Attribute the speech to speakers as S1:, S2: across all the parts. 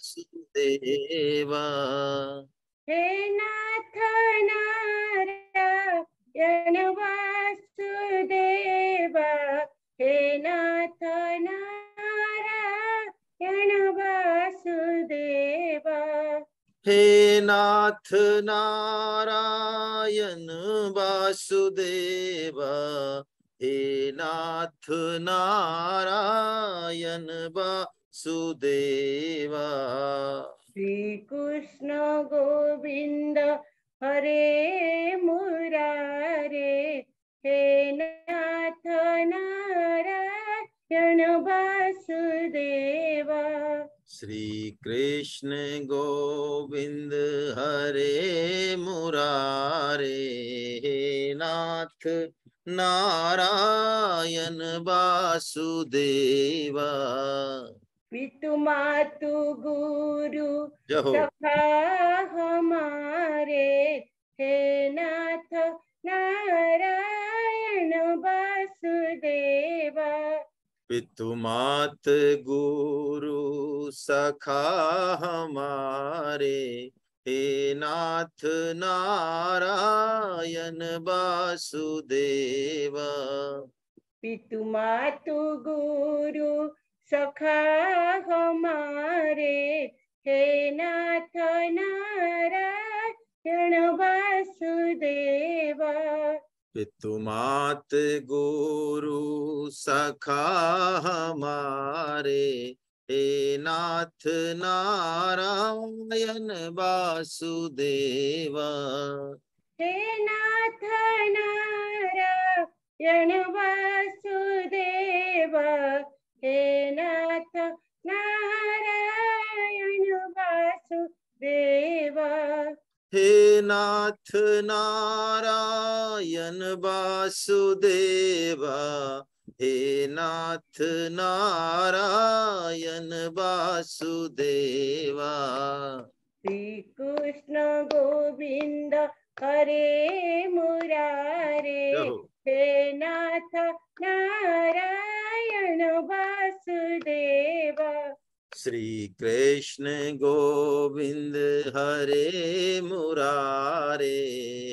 S1: वासुदेवा।
S2: हे नाथ नारायण वासुदेवा, हे नाथ नारायण वासुदेवा।
S1: हे नाथ नारायण वासुदेवा, हे नाथ नारायण वासुदेवा।
S2: श्री कृष्ण गोविंद हरे मुरारे, हे नाथ नारायण वासुदेवा।
S1: श्री कृष्ण गोविंद हरे मुरारे, हे नाथ नारायण वासुदेवा।
S2: पितु मातु गुरु
S1: जय हो।
S2: सखा हमारे, हे नाथ नारायण वासुदेवा।
S1: पितु मात गुरु सखा हमारे, हे नाथ नारायण वासुदेवा।
S2: पितु मातु गुरु सखा हमारे, हे नाथ नारायण वासुदेवा।
S1: पितु मात गुरु सखा हमारे, हे नाथ नारायण वासुदेवा।
S2: हे नाथ नारायण वासुदेवा, हे नाथ नारायण वासुदेवा।
S1: हे नाथ नारायण वासुदेवा, हे नाथ नारायण वासुदेवा।
S2: श्री कृष्ण गोविंद हरे मुरारे, हे नाथ नारायण वासुदेवा।
S1: श्री कृष्ण गोविंद हरे मुरारे,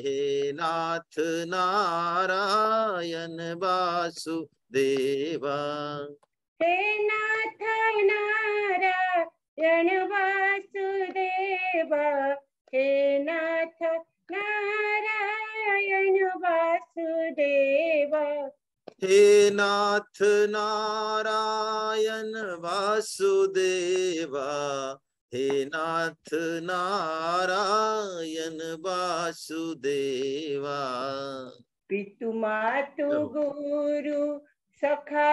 S1: हे नाथ नारायण वासुदेवा।
S2: हे नाथ नारायण वासुदेवा, हे नाथ नारायण वासुदेवा।
S1: हे नाथ नारायण वासुदेवा, हे नाथ नारायण वासुदेवा।
S2: पितु मातु गुरु सखा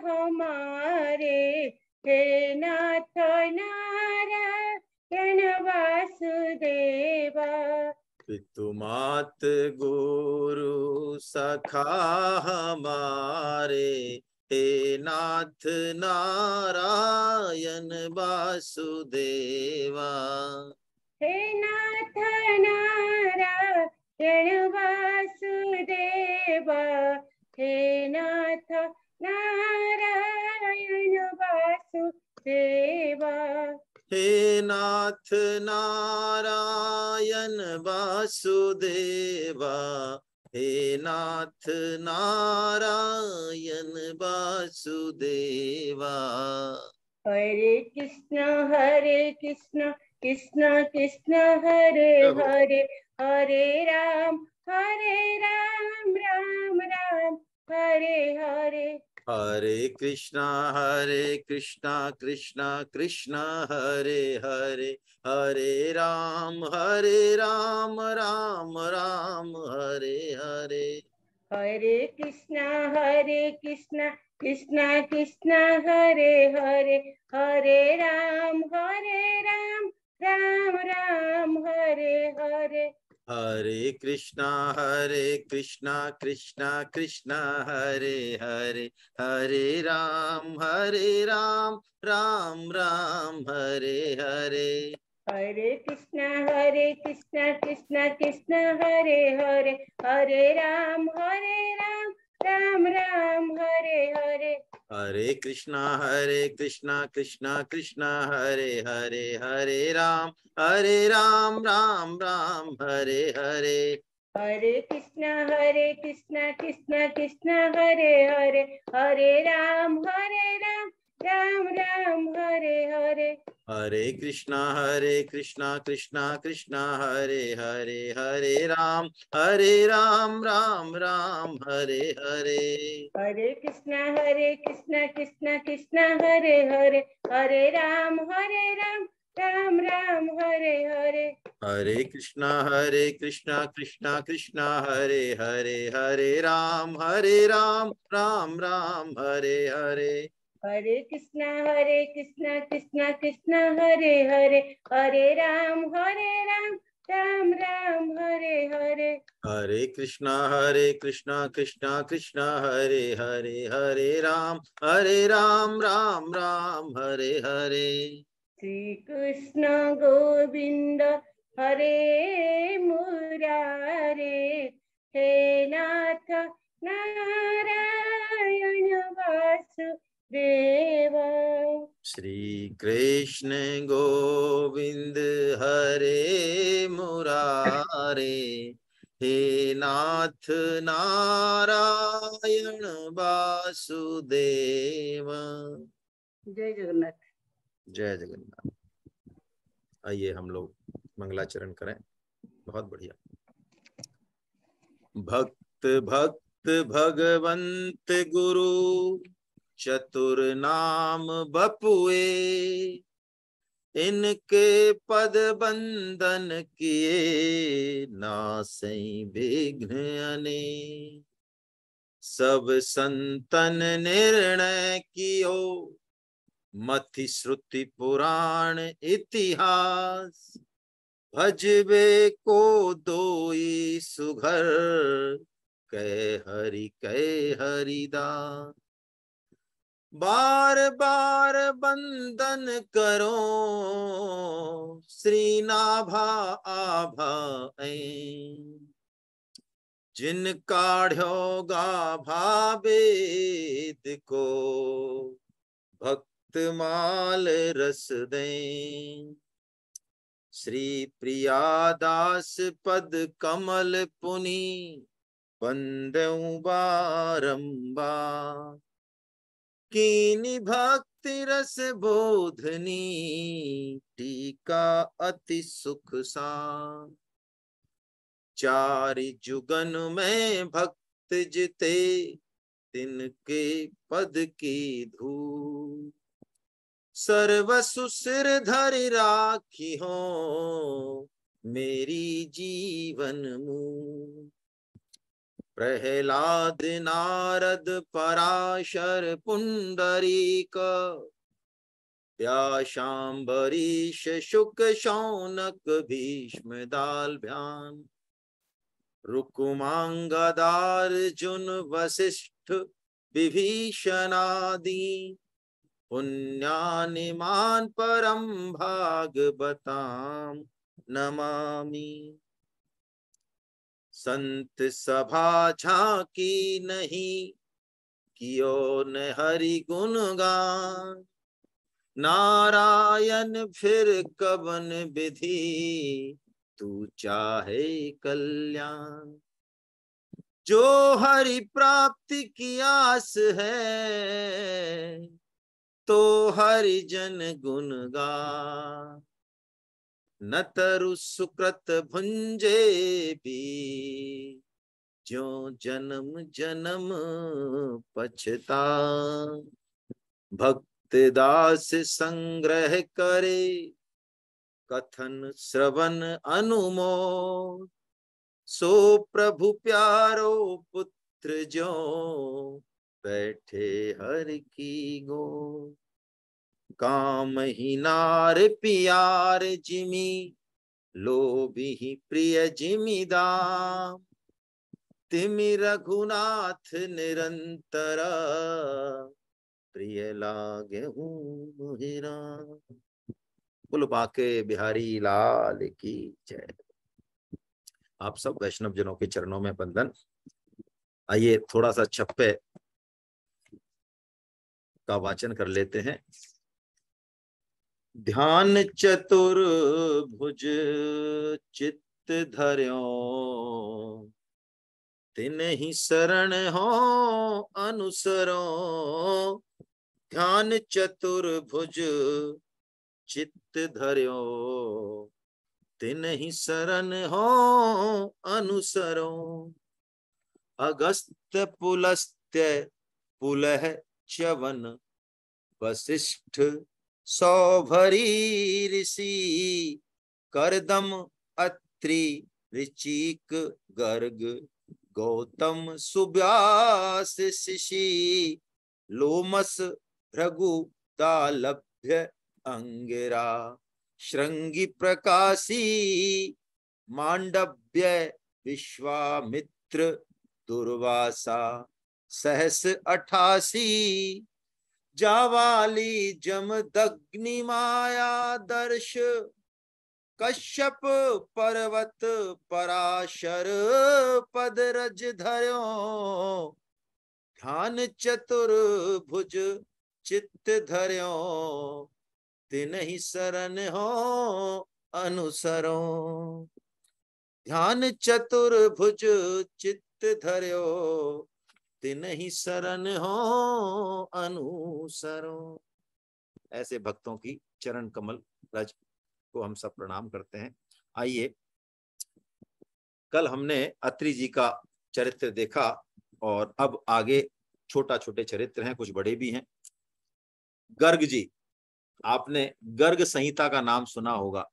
S2: हमारे, हे नाथ नारायण वासुदेवा।
S1: पितु मात गुरु सखा हमारे, हे नाथ नारायण वासुदेवा।
S2: हे नाथ नारायण वासुदेवा, हे नाथ नारायण वासुदेवा।
S1: हे नाथ नारायण वासुदेवा, हे नाथ नारायण वासुदेवा।
S2: हरे कृष्ण कृष्ण कृष्ण हरे हरे, हरे राम राम राम हरे हरे।
S1: हरे कृष्णा कृष्णा कृष्णा हरे हरे, हरे राम राम राम हरे हरे।
S2: हरे कृष्णा कृष्णा कृष्णा हरे हरे, हरे राम राम राम हरे हरे।
S1: हरे कृष्णा कृष्णा कृष्णा हरे हरे, हरे राम राम राम हरे हरे।
S2: हरे कृष्णा कृष्णा कृष्णा हरे हरे, हरे राम राम राम हरे हरे।
S1: हरे कृष्णा कृष्णा कृष्णा हरे हरे, हरे राम राम राम हरे हरे।
S2: हरे कृष्णा कृष्णा कृष्णा हरे हरे, हरे राम राम राम हरे हरे।
S1: हरे कृष्णा कृष्णा कृष्णा हरे हरे, हरे राम राम राम हरे हरे।
S2: हरे कृष्णा कृष्णा कृष्णा हरे हरे, हरे राम राम राम हरे हरे।
S1: हरे कृष्णा कृष्णा कृष्णा हरे हरे, हरे राम राम राम हरे हरे।
S2: हरे कृष्णा कृष्णा कृष्णा हरे हरे, हरे राम राम राम हरे हरे।
S1: हरे कृष्णा कृष्णा कृष्णा हरे हरे, हरे राम राम राम हरे हरे।
S2: श्री कृष्ण गोविंद हरे मुरारे, हे नाथ नारायण वासुदेव।
S1: श्री कृष्ण गोविंद हरे मुरारे, हे नाथ नारायण वासुदेव।
S2: जय जगन्नाथ।
S1: जय जगन्नाथ। आइए हम लोग मंगलाचरण करें। बहुत बढ़िया। भक्त भक्त भगवंत गुरु, चतुर नाम बपुए, इनके पद बंदन किए, नासई विघ्न अने। सब संतन निर्णय कियो, मति श्रुति पुराण इतिहास। भजबे को दोई सुघर, कह हरिदास। बार बार बंदन करो, श्री नाभा आभा ऐं। जिन काढ़ो गाभा वेद को, भक्त माल रस दें। श्री प्रियादास पद कमल पुनि, बंदऊं बारंबार। कीनी भक्ति रस बोधनी, टीका अति सुख सार। चारि जुगन में भक्त जिते, तिनके पद की धूल। सर्वसु सिर धरि राखी हो, मेरी जीवन मूल। प्रहलाद नारद पराशर पुंडरीक, व्याशांबरीश शुक शौनक भीष्म दालभ्यान। रुकुमांगदार जुन वशिष्ठ विभीषणादि, पुण्यानिमान परम भागवताम नमामि। संत सभा झांकी नहीं, कियो न हरि गुण गान। नारायण फिर कवन विधि, तू चाहे कल्याण। जो हरि प्राप्ति की आस है, तो हरि जन गुण गा। न तरु सुकृत भुंजे भी, ज्यों जन्म जन्म पछता। भक्त दास संग्रह करे, कथन श्रवण अनुमोद। सो प्रभु प्यारो पुत्र जो, बैठे हर की गोद। काम ही नार पियार जिमी, लोभी प्रिय जिमी दाम। तिमि रघुनाथ निरंतर, प्रिय लागे मोहि राम। बोलो बाके बिहारी लाल की जय। आप सब वैष्णव जनों के चरणों में बंदन। आइए थोड़ा सा छप्पे का वाचन कर लेते हैं। ध्यान चतुर भुज चित्त धर्यो, तिन्हि शरण हो अनुसरो। ध्यान चतुर भुज चित्त धर्यो, तिन्हि शरण हो अनुसरो। अगस्त्य पुलस्त्य पुलह च्यवन, वशिष्ठ सौभरी ऋषि। करदम अत्रि ऋचिक गर्ग, गौतम सुव्यास शिशि। लोमस भृगु दालभ्य अंगिरा, श्रृंगी प्रकाशी। मांडव्य विश्वामित्र दुर्वासा, सहस 88। जावाली जमदग्नि माया दर्श, कश्यप पर्वत पराशर पद रज धर्यो। ध्यान चतुर भुज चित्त धर्यो, तिन्हि शरण हो अनुसरो। ध्यान चतुर भुज चित्त धर्यो, तिन्हि शरण हो अनुसरो। ऐसे भक्तों की चरण कमल रज को हम सब प्रणाम करते हैं। आइए, कल हमने अत्रि जी का चरित्र देखा और अब आगे छोटा छोटे चरित्र हैं, कुछ बड़े भी हैं। गर्ग जी, आपने गर्ग संहिता का नाम सुना होगा,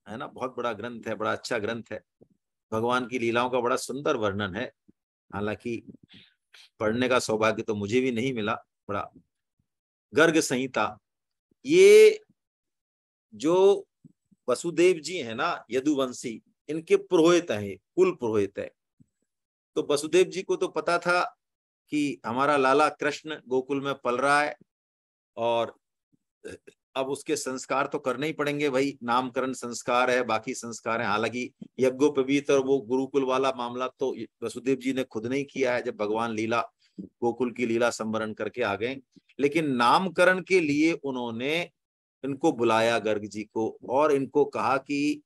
S1: है ना? बहुत बड़ा ग्रंथ है, बड़ा अच्छा ग्रंथ है। भगवान की लीलाओं का बड़ा सुंदर वर्णन है। हालांकि पढ़ने का सौभाग्य तो मुझे भी नहीं मिला। बड़ा गर्ग संहिता, ये जो वसुदेव जी है ना, यदुवंशी, इनके पुरोहित हैं, कुल पुरोहित है। तो वसुदेव जी को तो पता था कि हमारा लाला कृष्ण गोकुल में पल रहा है और अब उसके संस्कार तो करने ही पड़ेंगे भाई। नामकरण संस्कार है, बाकी संस्कार है। हालांकि यज्ञोपवीत और वो गुरुकुल वाला मामला तो वसुदेव जी ने खुद नहीं किया है, जब भगवान लीला गोकुल की लीला संवरण करके आ गए। लेकिन नामकरण के लिए उन्होंने इनको बुलाया, गर्ग जी को, और इनको कहा कि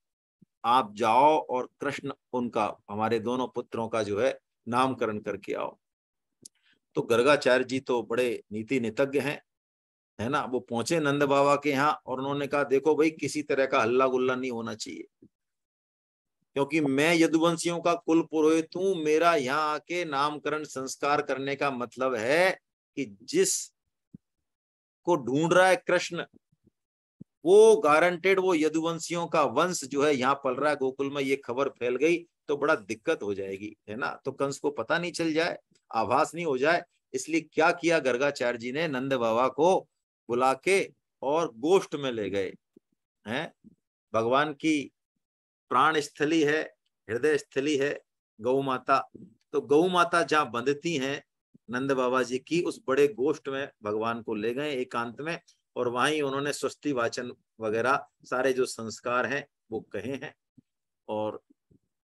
S1: आप जाओ और कृष्ण उनका, हमारे दोनों पुत्रों का जो है नामकरण करके आओ। तो गर्गाचार्य जी तो बड़े नीति नितज्ञ हैं, है ना। वो पहुंचे नंद बाबा के यहाँ और उन्होंने कहा, देखो भाई, किसी तरह का हल्ला गुल्ला नहीं होना चाहिए, क्योंकि मैं यदुवंशियों का कुल पुरोहित हूं। मेरा यहाँ आके नामकरण संस्कार करने का मतलब है कि जिस को ढूंढ रहा है कृष्ण, वो गारंटेड वो यदुवंशियों का वंश जो है यहाँ पल रहा है गोकुल में। ये खबर फैल गई तो बड़ा दिक्कत हो जाएगी, है ना। तो कंस को पता नहीं चल जाए, आभास नहीं हो जाए। इसलिए क्या किया गर्गाचार्य जी ने, नंद बाबा को बुला के और गोष्ठ में ले गए हैं। भगवान की प्राण स्थली है, हृदय स्थली है गौ माता। तो गौ माता जहाँ बंधती हैं नंद बाबा जी की, उस बड़े गोष्ठ में भगवान को ले गए एकांत में, और वहीं उन्होंने स्वस्ति वाचन वगैरह सारे जो संस्कार हैं वो कहे हैं। और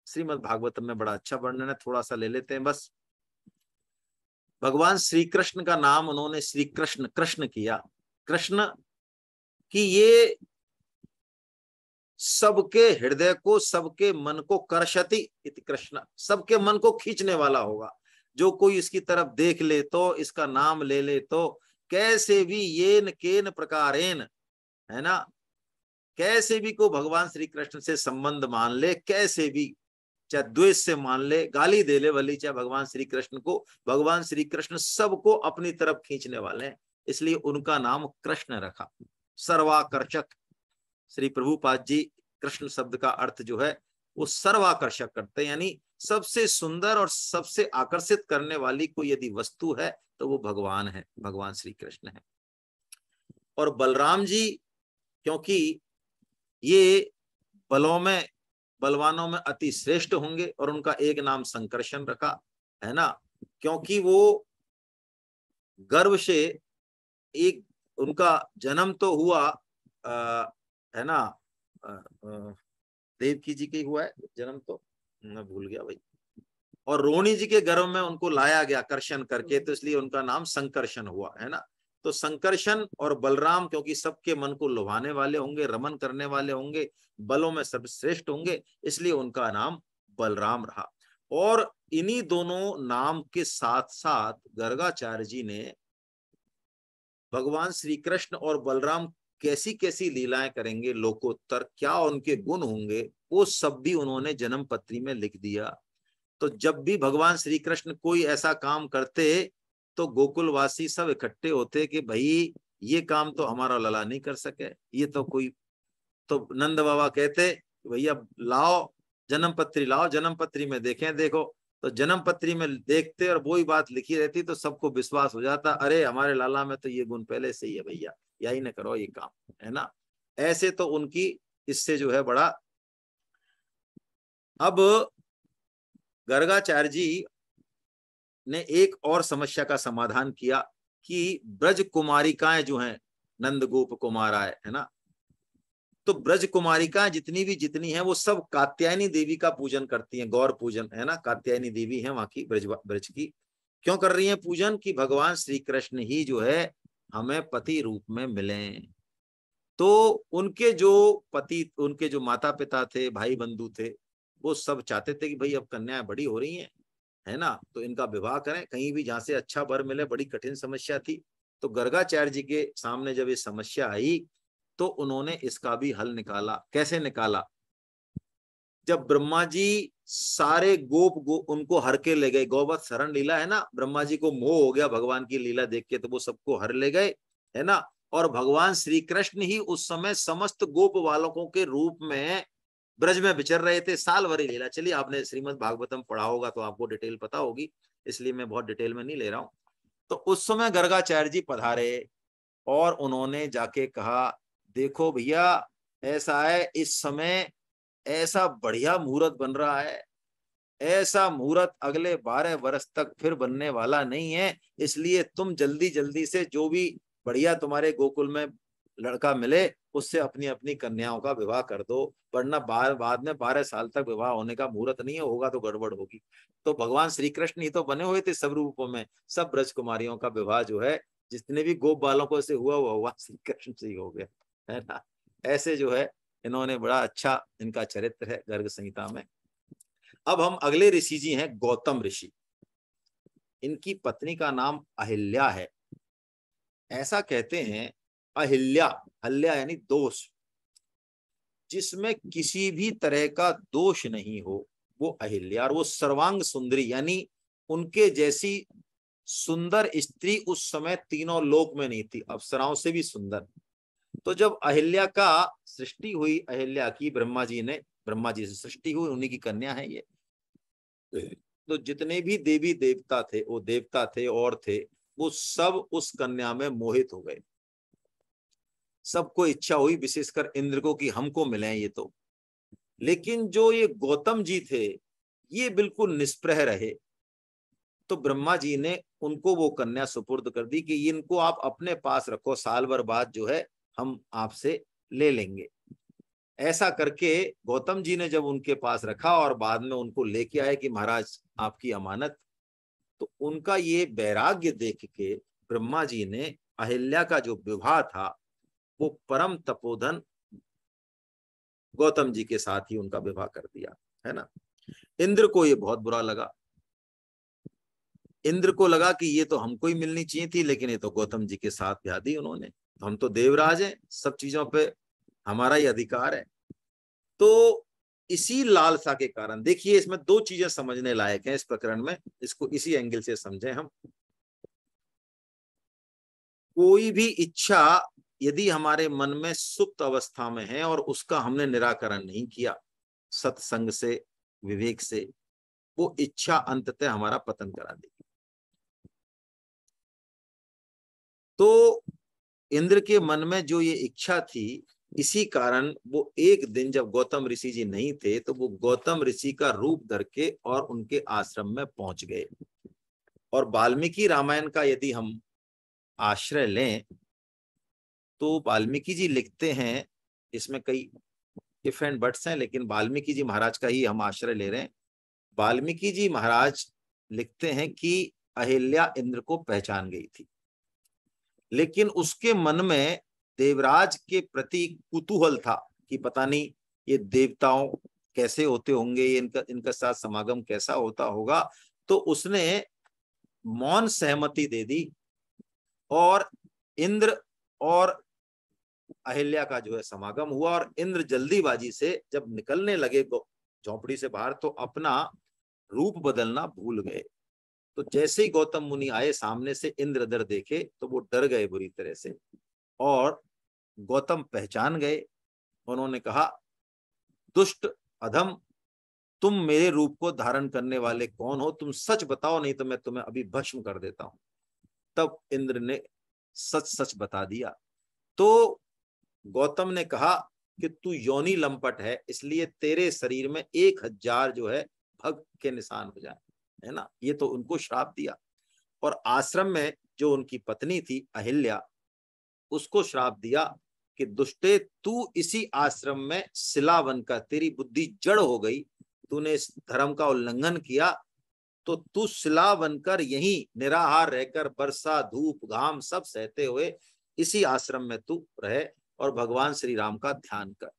S1: श्रीमद् भागवतम में बड़ा अच्छा वर्णन है, थोड़ा सा ले लेते हैं बस। भगवान श्री कृष्ण का नाम उन्होंने श्री कृष्ण कृष्ण किया। कृष्ण की ये सबके हृदय को, सबके मन को कर्षति इति कृष्ण, सबके मन को खींचने वाला होगा। जो कोई इसकी तरफ देख ले तो, इसका नाम ले ले तो, कैसे भी येन केन प्रकारेन, है ना, कैसे भी को भगवान श्री कृष्ण से संबंध मान ले, कैसे भी, चाहे द्वेष से मान ले, गाली दे ले भली, चाहे भगवान श्री कृष्ण को, भगवान श्री कृष्ण सबको अपनी तरफ खींचने वाले हैं। इसलिए उनका नाम कृष्ण रखा, सर्वाकर्षक। श्री प्रभुपाद जी कृष्ण शब्द का अर्थ जो है वो सर्वाकर्षक करते हैं, यानी सबसे सुंदर और सबसे आकर्षित करने वाली कोई यदि वस्तु है तो वो भगवान है, भगवान श्री कृष्ण है। और बलराम जी, क्योंकि ये बलों में, बलवानों में अति श्रेष्ठ होंगे, और उनका एक नाम संकर्षण रखा, है ना, क्योंकि वो गर्भ से, एक उनका जन्म तो हुआ है ना, देवकी जी के हुआ है जन्म, तो मैं भूल गया भाई, और रोहिणी जी के गर्भ में उनको लाया गया कर्षण करके, तो इसलिए उनका नाम संकर्षण हुआ, है ना। तो संकर्षण और बलराम क्योंकि सबके मन को लुभाने वाले होंगे, रमन करने वाले होंगे, बलों में सर्वश्रेष्ठ होंगे, इसलिए उनका नाम बलराम रहा। और इन्हीं दोनों नाम के साथ साथ गर्गाचार्य जी ने भगवान श्री कृष्ण और बलराम कैसी कैसी लीलाएं करेंगे लोकोत्तर, क्या उनके गुण होंगे, वो सब भी उन्होंने जन्म पत्री में लिख दिया। तो जब भी भगवान श्री कृष्ण कोई ऐसा काम करते तो गोकुलवासी सब इकट्ठे होते कि भाई ये काम तो हमारा लला नहीं कर सके, ये तो कोई, तो नंद बाबा कहते भैया लाओ जन्म पत्री लाओ, जन्म पत्री में देखें, देखो। तो जन्म पत्री में देखते और वही बात लिखी रहती तो सबको विश्वास हो जाता, अरे हमारे लाला में तो ये गुण पहले से ही है भैया, यही ना करो ये काम, है ना। ऐसे तो उनकी इससे जो है बड़ा। अब गर्गाचार्य जी ने एक और समस्या का समाधान किया कि ब्रज कुमारिकाएं जो हैं, नंद गोप कुमाराएं, है ना, तो ब्रज कुमारिकाएं जितनी हैं वो सब कात्यायनी देवी का पूजन करती हैं, गौर पूजन, है ना। कात्यायनी देवी है वहां की, ब्रज की। क्यों कर रही हैं पूजन? कि भगवान श्री कृष्ण ही जो है हमें पति रूप में मिले। तो उनके जो पति, उनके जो माता पिता थे, भाई बंधु थे, वो सब चाहते थे कि भाई अब कन्याएं बड़ी हो रही हैं, है ना, तो इनका विवाह करें कहीं भी जहां से अच्छा वर मिले। बड़ी कठिन समस्या थी। तो गर्गाचार्य जी के सामने जब ये समस्या आई तो उन्होंने इसका भी हल निकाला। कैसे निकाला? जब ब्रह्मा जी सारे उनको हर के ले गए, गौवत्स हरण लीला है ना, ब्रह्मा जी को मोह हो गया भगवान की लीला देख के, तो वो सबको हर ले गए, है ना। और भगवान श्री कृष्ण ही उस समय समस्त गोप बालकों के रूप में ब्रज में विचर रहे थे। साल भरी लीला। चलिए, आपने श्रीमद् भागवतम पढ़ा होगा तो आपको डिटेल पता होगी, इसलिए मैं बहुत डिटेल में नहीं ले रहा हूं। तो उस समय गर्गाचार्य जी पधारे और उन्होंने जाके कहा, देखो भैया ऐसा है, इस समय ऐसा बढ़िया मुहूर्त बन रहा है, ऐसा मुहूर्त अगले 12 वर्ष तक फिर बनने वाला नहीं है, इसलिए तुम जल्दी जल्दी से जो भी बढ़िया तुम्हारे गोकुल में लड़का मिले उससे अपनी अपनी कन्याओं का विवाह कर दो, वरना बाद में 12 साल तक विवाह होने का मुहूर्त नहीं होगा तो गड़बड़ होगी। तो भगवान श्री कृष्ण ही तो बने हुए थे सब रूपों में, सब ब्रज कुमारियों का विवाह जो है जितने भी गोप बालकों से हुआ श्री कृष्ण से ही हो गया, है ना। ऐसे जो है इन्होंने बड़ा अच्छा, इनका चरित्र है गर्ग संहिता में। अब हम अगले ऋषि जी हैं गौतम ऋषि। इनकी पत्नी का नाम अहिल्या है। ऐसा कहते हैं अहिल्या, हल्या यानी दोष, जिसमें किसी भी तरह का दोष नहीं हो वो अहिल्या। और वो सर्वांग सुंदरी, यानी उनके जैसी सुंदर स्त्री उस समय तीनों लोक में नहीं थी, अप्सराओं से भी सुंदर। तो जब अहिल्या का सृष्टि हुई, अहिल्या की ब्रह्मा जी से सृष्टि हुई, उन्हीं की कन्या है ये। तो जितने भी देवी देवता थे, वो देवता थे और थे, वो सब उस कन्या में मोहित हो गए। सबको इच्छा हुई, विशेषकर इंद्र को, कि हमको मिले ये तो। लेकिन जो ये गौतम जी थे ये बिल्कुल निष्प्रह रहे। तो ब्रह्मा जी ने उनको वो कन्या सुपुर्द कर दी कि इनको आप अपने पास रखो, साल भर बाद जो है हम आपसे ले लेंगे। ऐसा करके गौतम जी ने जब उनके पास रखा और बाद में उनको लेके आए कि महाराज आपकी अमानत, तो उनका ये वैराग्य देख के ब्रह्मा जी ने अहिल्या का जो विवाह था वो परम तपोधन गौतम जी के साथ ही उनका विवाह कर दिया, है ना। इंद्र को ये बहुत बुरा लगा। इंद्र को लगा कि ये तो हमको ही मिलनी चाहिए थी, लेकिन ये तो गौतम जी के साथ ब्याह दी उन्होंने, तो हम तो देवराज हैं, सब चीजों पे हमारा ही अधिकार है। तो इसी लालसा के कारण, देखिए इसमें दो चीजें समझने लायक हैं इस प्रकरण में, इसको इसी एंगल से समझें हम। कोई भी इच्छा यदि हमारे मन में सुप्त अवस्था में है और उसका हमने निराकरण नहीं किया सत्संग से, विवेक से, वो इच्छा अंततः हमारा पतन करा देगी। तो इंद्र के मन में जो ये इच्छा थी, इसी कारण वो एक दिन जब गौतम ऋषि जी नहीं थे तो वो गौतम ऋषि का रूप धर के और उनके आश्रम में पहुंच गए। और वाल्मीकि रामायण का यदि हम आश्रय लें तो वाल्मीकि जी लिखते हैं, इसमें कई इफ एंड बट्स हैं, लेकिन वाल्मीकि जी महाराज का ही हम आश्रय ले रहे हैं। वाल्मीकि जी महाराज लिखते हैं कि अहिल्या इंद्र को पहचान गई थी, लेकिन उसके मन में देवराज के प्रति कुतूहल था कि पता नहीं ये देवताओं कैसे होते होंगे, इनका साथ समागम कैसा होता होगा। तो उसने मौन सहमति दे दी और इंद्र और अहिल्या का जो है समागम हुआ। और इंद्र जल्दीबाजी से जब निकलने लगे झोंपड़ी से बाहर तो अपना रूप बदलना भूल गए। तो जैसे ही गौतम मुनि आए सामने से इंद्रधर देखे तो वो डर गए बुरी तरह से और गौतम पहचान गए। उन्होंने कहा, दुष्ट अधम, तुम मेरे रूप को धारण करने वाले कौन हो? तुम सच बताओ, नहीं तो मैं तुम्हें अभी भस्म कर देता हूं। तब इंद्र ने सच सच बता दिया। तो गौतम ने कहा कि तू योनि लंपट है, इसलिए तेरे शरीर में 1000 जो है भग के निशान हो जाए, है ना। ये तो उनको श्राप दिया। और आश्रम में जो उनकी पत्नी थी अहिल्या, उसको श्राप दिया कि दुष्टे, तू इसी आश्रम में शिला बनकर, तेरी बुद्धि जड़ हो गई, तूने इस धर्म का उल्लंघन किया, तो तू शिला बनकर यहीं निराहार रहकर वर्षा धूप घाम सब सहते हुए इसी आश्रम में तू रहे और भगवान श्री राम का ध्यान कर।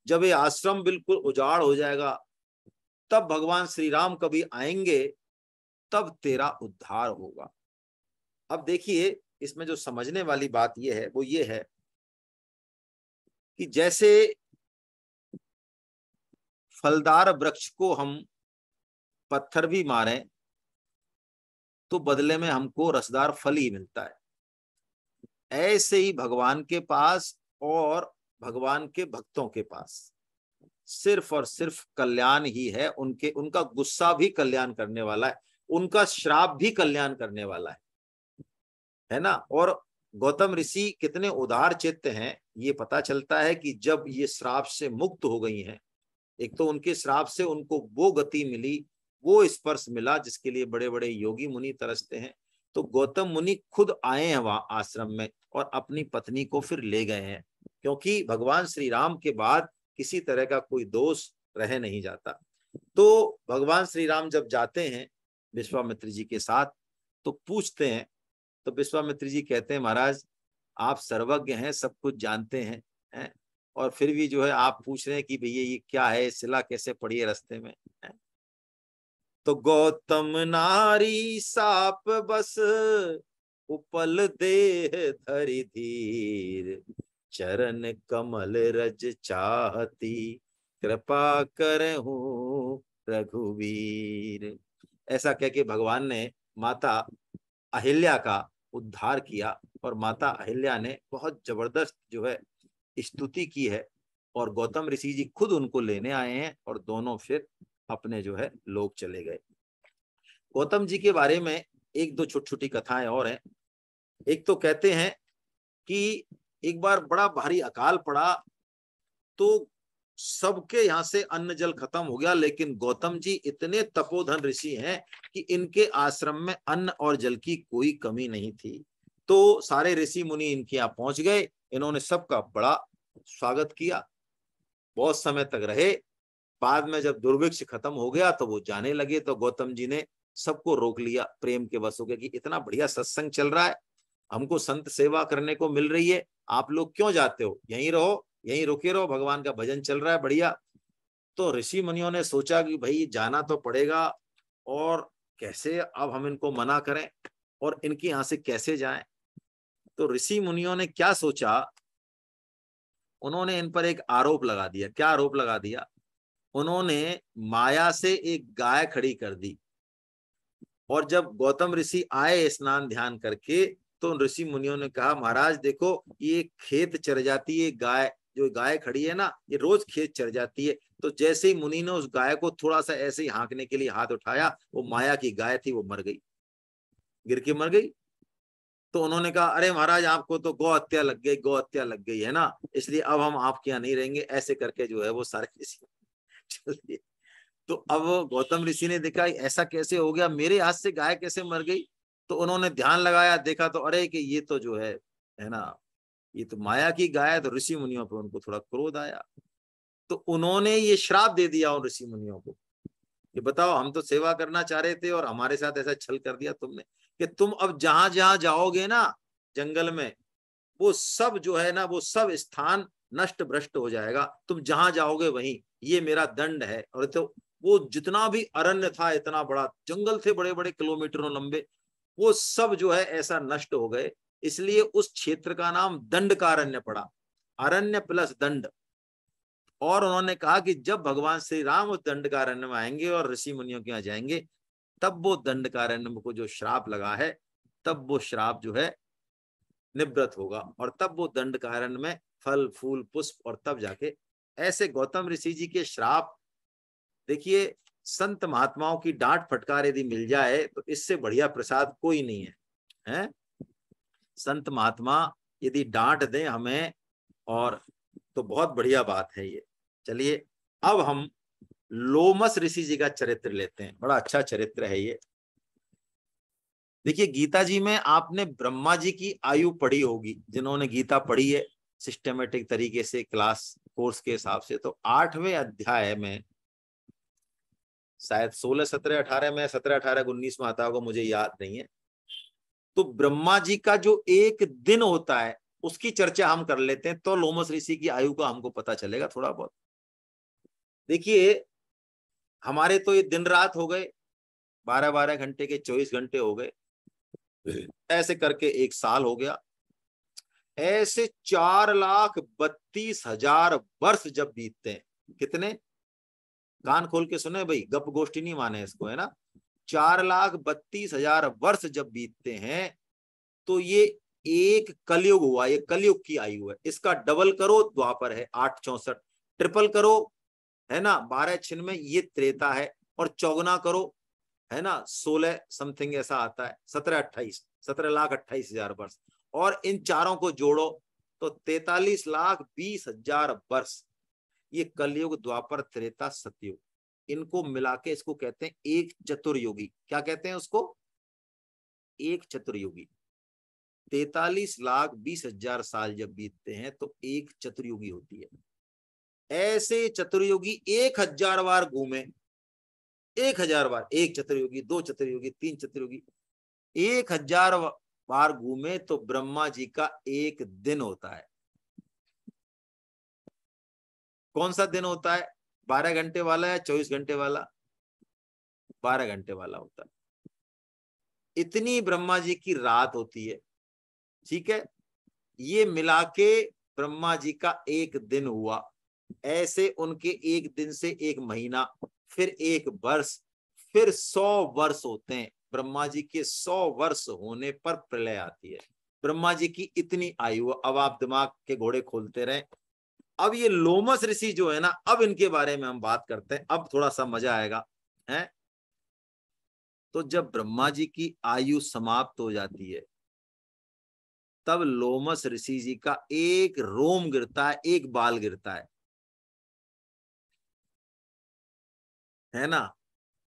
S1: जब ये आश्रम बिल्कुल उजाड़ हो जाएगा तब भगवान श्री राम कभी आएंगे, तब तेरा उद्धार होगा। अब देखिए, इसमें जो समझने वाली बात यह है वो ये है कि जैसे फलदार वृक्ष को हम पत्थर भी मारें तो बदले में हमको रसदार फल ही मिलता है, ऐसे ही भगवान के पास और भगवान के भक्तों के पास सिर्फ और सिर्फ कल्याण ही है। उनका गुस्सा भी कल्याण करने वाला है, उनका श्राप भी कल्याण करने वाला है ना। और गौतम ऋषि कितने उदार चित्त हैं ये पता चलता है कि जब ये श्राप से मुक्त हो गई हैं, एक तो उनके श्राप से उनको वो गति मिली, वो स्पर्श मिला जिसके लिए बड़े बड़े योगी मुनि तरसते हैं। तो गौतम मुनि खुद आए हैं वहां आश्रम में और अपनी पत्नी को फिर ले गए हैं, क्योंकि भगवान श्री राम के बाद किसी तरह का कोई दोष रह नहीं जाता। तो भगवान श्री राम जब जाते हैं विश्वामित्र जी के साथ तो पूछते हैं, तो विश्वामित्र जी कहते हैं, महाराज आप सर्वज्ञ हैं, सब कुछ जानते हैं, और फिर भी जो है आप पूछ रहे हैं कि भैया ये क्या है, शिला कैसे पड़ी है रास्ते में, है? तो गौतम नारी साप बस उपल देह धरि धीर, चरण कमल रज चाहती, कृपा करहूं रघुवीर। ऐसा कह के भगवान ने माता अहिल्या का उद्धार किया और माता अहिल्या ने बहुत जबरदस्त जो है स्तुति की है और गौतम ऋषि जी खुद उनको लेने आए हैं और दोनों फिर अपने जो है लोग चले गए। गौतम जी के बारे में एक दो छोटी छोटी कथाएं और हैं। एक तो कहते हैं कि एक बार बड़ा भारी अकाल पड़ा तो सबके यहाँ से अन्न जल खत्म हो गया, लेकिन गौतम जी इतने तपोधन ऋषि हैं कि इनके आश्रम में अन्न और जल की कोई कमी नहीं थी। तो सारे ऋषि मुनि इनके यहाँ पहुंच गए, इन्होंने सबका बड़ा स्वागत किया, बहुत समय तक रहे। बाद में जब दुर्भिक्ष खत्म हो गया तो वो जाने लगे, तो गौतम जी ने सबको रोक लिया प्रेम के वश होकर कि इतना बढ़िया सत्संग चल रहा है, हमको संत सेवा करने को मिल रही है, आप लोग क्यों जाते हो, यहीं रहो, यहीं रुके रहो, भगवान का भजन चल रहा है बढ़िया। तो ऋषि मुनियों ने सोचा कि भाई जाना तो पड़ेगा, और कैसे अब हम इनको मना करें और इनके यहाँ से कैसे जाएं। तो ऋषि मुनियों ने क्या सोचा, उन्होंने इन पर एक आरोप लगा दिया। क्या आरोप लगा दिया? उन्होंने माया से एक गाय खड़ी कर दी, और जब गौतम ऋषि आए स्नान ध्यान करके तो ऋषि मुनियों ने कहा, महाराज देखो ये खेत चर जाती है, गाय जो गाय खड़ी है ना, ये रोज खेत चर जाती है। तो जैसे ही मुनि ने उस गाय को थोड़ा सा ऐसे ही हाँकने के लिए हाथ उठाया, वो माया की गाय थी, वो मर गई, गिर के मर गई। तो उन्होंने कहा, अरे महाराज आपको तो गौ हत्या लग गई, गौ हत्या लग गई है ना, इसलिए अब हम आपके यहाँ नहीं रहेंगे। ऐसे करके जो है वो सारे ऋषि चल दिए। तो अब गौतम ऋषि ने देखा ऐसा कैसे हो गया, मेरे हाथ से गाय कैसे मर गई। तो उन्होंने ध्यान लगाया, देखा तो अरे कि ये तो जो है ना, ये तो माया की गाय है। तो ऋषि मुनियों पर उनको थोड़ा क्रोध आया, तो उन्होंने ये श्राप दे दिया उन ऋषि मुनियों को कि बताओ हम तो सेवा करना चाह रहे थे और हमारे साथ ऐसा छल कर दिया तुमने, कि तुम अब जहां जहां जाओगे ना जंगल में, वो सब जो है ना वो सब स्थान नष्ट भ्रष्ट हो जाएगा, तुम जहां जाओगे वहीं, ये मेरा दंड है। और तो वो जितना भी अरण्य था, इतना बड़ा जंगल थे बड़े बड़े किलोमीटरों लंबे, वो सब जो है ऐसा नष्ट हो गए। इसलिए उस क्षेत्र का नाम दंडकारण्य पड़ा, अरण्य प्लस दंड। और उन्होंने कहा कि जब भगवान श्री राम उस दंडकारण्य में आएंगे और ऋषि मुनियों के यहाँ जाएंगे, तब वो दंडकारण्य को जो श्राप लगा है, तब वो श्राप जो है निवृत्त होगा, और तब वो दंडकारण्य में फल फूल पुष्प, और तब जाके ऐसे गौतम ऋषि जी के श्राप। देखिए, संत महात्माओं की डांट फटकार यदि मिल जाए तो इससे बढ़िया प्रसाद कोई नहीं है, हैं? संत महात्मा यदि डांट दें हमें, और तो बहुत बढ़िया बात है ये। चलिए अब हम लोमस ऋषि जी का चरित्र लेते हैं, बड़ा अच्छा चरित्र है ये। देखिए, गीता जी में आपने ब्रह्मा जी की आयु पढ़ी होगी, जिन्होंने गीता पढ़ी है सिस्टमेटिक तरीके से क्लास कोर्स के हिसाब से, तो 8वें अध्याय में शायद 16, 17, 18 में, 17, 18, 19 में आता होगा, मुझे याद नहीं है। तो ब्रह्मा जी का जो एक दिन होता है उसकी चर्चा हम कर लेते हैं, तो लोमस ऋषि की आयु का हमको पता चलेगा थोड़ा बहुत। देखिए, हमारे तो ये दिन रात हो गए, 12-12 घंटे के 24 घंटे हो गए, ऐसे करके 1 साल हो गया। ऐसे 4,32,000 वर्ष जब बीतते हैं, कितने, कान खोल के सुने भाई, गप गोष्ठी नहीं माने इसको, है ना। 4,32,000 वर्ष जब बीतते हैं, तो ये एक कलयुग हुआ, ये कलयुग की आयु है। इसका डबल करो, द्वापर है 864, ट्रिपल करो, है ना 12×6 ये त्रेता है, और चौगुना करो, है ना 16 समथिंग ऐसा आता है, 17,28,000 वर्ष, और इन चारों को जोड़ो तो 43,20,000 वर्ष। ये कलयुग, द्वापर, त्रेता, सतयुग, इनको मिला के इसको कहते हैं एक चतुर्युगी। क्या कहते हैं उसको? एक चतुर्युगी। 43,20,000 साल जब बीतते हैं तो एक चतुर्युगी होती है। ऐसे चतुर्युगी 1,000 बार घूमे, 1,000 बार, एक चतुर्युगी, 2 चतुर्युगी, 3 चतुर्युगी, 1,000 बार घूमे तो ब्रह्मा जी का एक दिन होता है। कौन सा दिन होता है? 12 घंटे वाला या 24 घंटे वाला? 12 घंटे वाला होता है। इतनी ब्रह्मा जी की रात होती है, ठीक है। ये मिला के ब्रह्मा जी का एक दिन हुआ। ऐसे उनके एक दिन से एक महीना, फिर एक वर्ष, फिर 100 वर्ष होते हैं। ब्रह्मा जी के 100 वर्ष होने पर प्रलय आती है। ब्रह्मा जी की इतनी आयु। अब आप दिमाग के घोड़े खोलते रहे। अब ये लोमस ऋषि जो है ना, अब इनके बारे में हम बात करते हैं, अब थोड़ा सा मजा आएगा, है। तो जब ब्रह्मा जी की आयु समाप्त हो जाती है, तब लोमस ऋषि जी का एक रोम गिरता है, एक बाल गिरता है ना।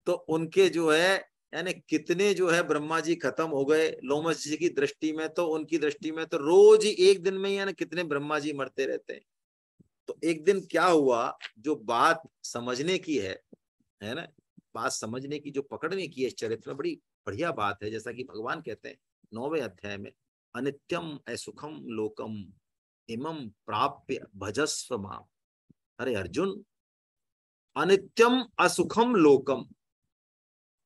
S1: तो उनके जो है, यानी कितने जो है ब्रह्मा जी खत्म हो गए लोमस जी की दृष्टि में, तो उनकी दृष्टि में तो रोज ही एक दिन में ही यानी कितने ब्रह्मा जी मरते रहते हैं। तो एक दिन क्या हुआ, जो बात समझने की है ना, बात समझने की, जो पकड़ने की है इस चरित्र में, बड़ी बढ़िया बात है। जैसा कि भगवान कहते हैं 9वें अध्याय में, अनित्यम असुखम लोकम इमं प्राप्य भजस्व माम। अरे अर्जुन, अनित्यम असुखम लोकम,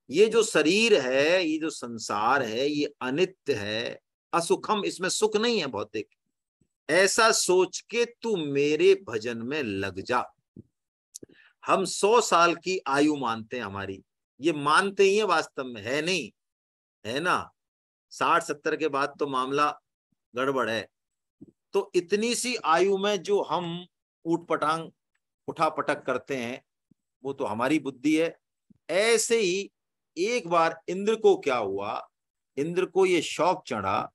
S1: ये जो शरीर है, ये जो संसार है, ये अनित्य है, असुखम, इसमें सुख नहीं है भौतिक। ऐसा सोच के तू मेरे भजन में लग जा। हम 100 साल की आयु मानते हैं हमारी, ये मानते ही है, वास्तव में है नहीं, है ना। 60-70 के बाद तो मामला गड़बड़ है। तो इतनी सी आयु में जो हम ऊट पटांग उठा पटक करते हैं, वो तो हमारी बुद्धि है। ऐसे ही एक बार इंद्र को क्या हुआ, इंद्र को ये शौक चढ़ा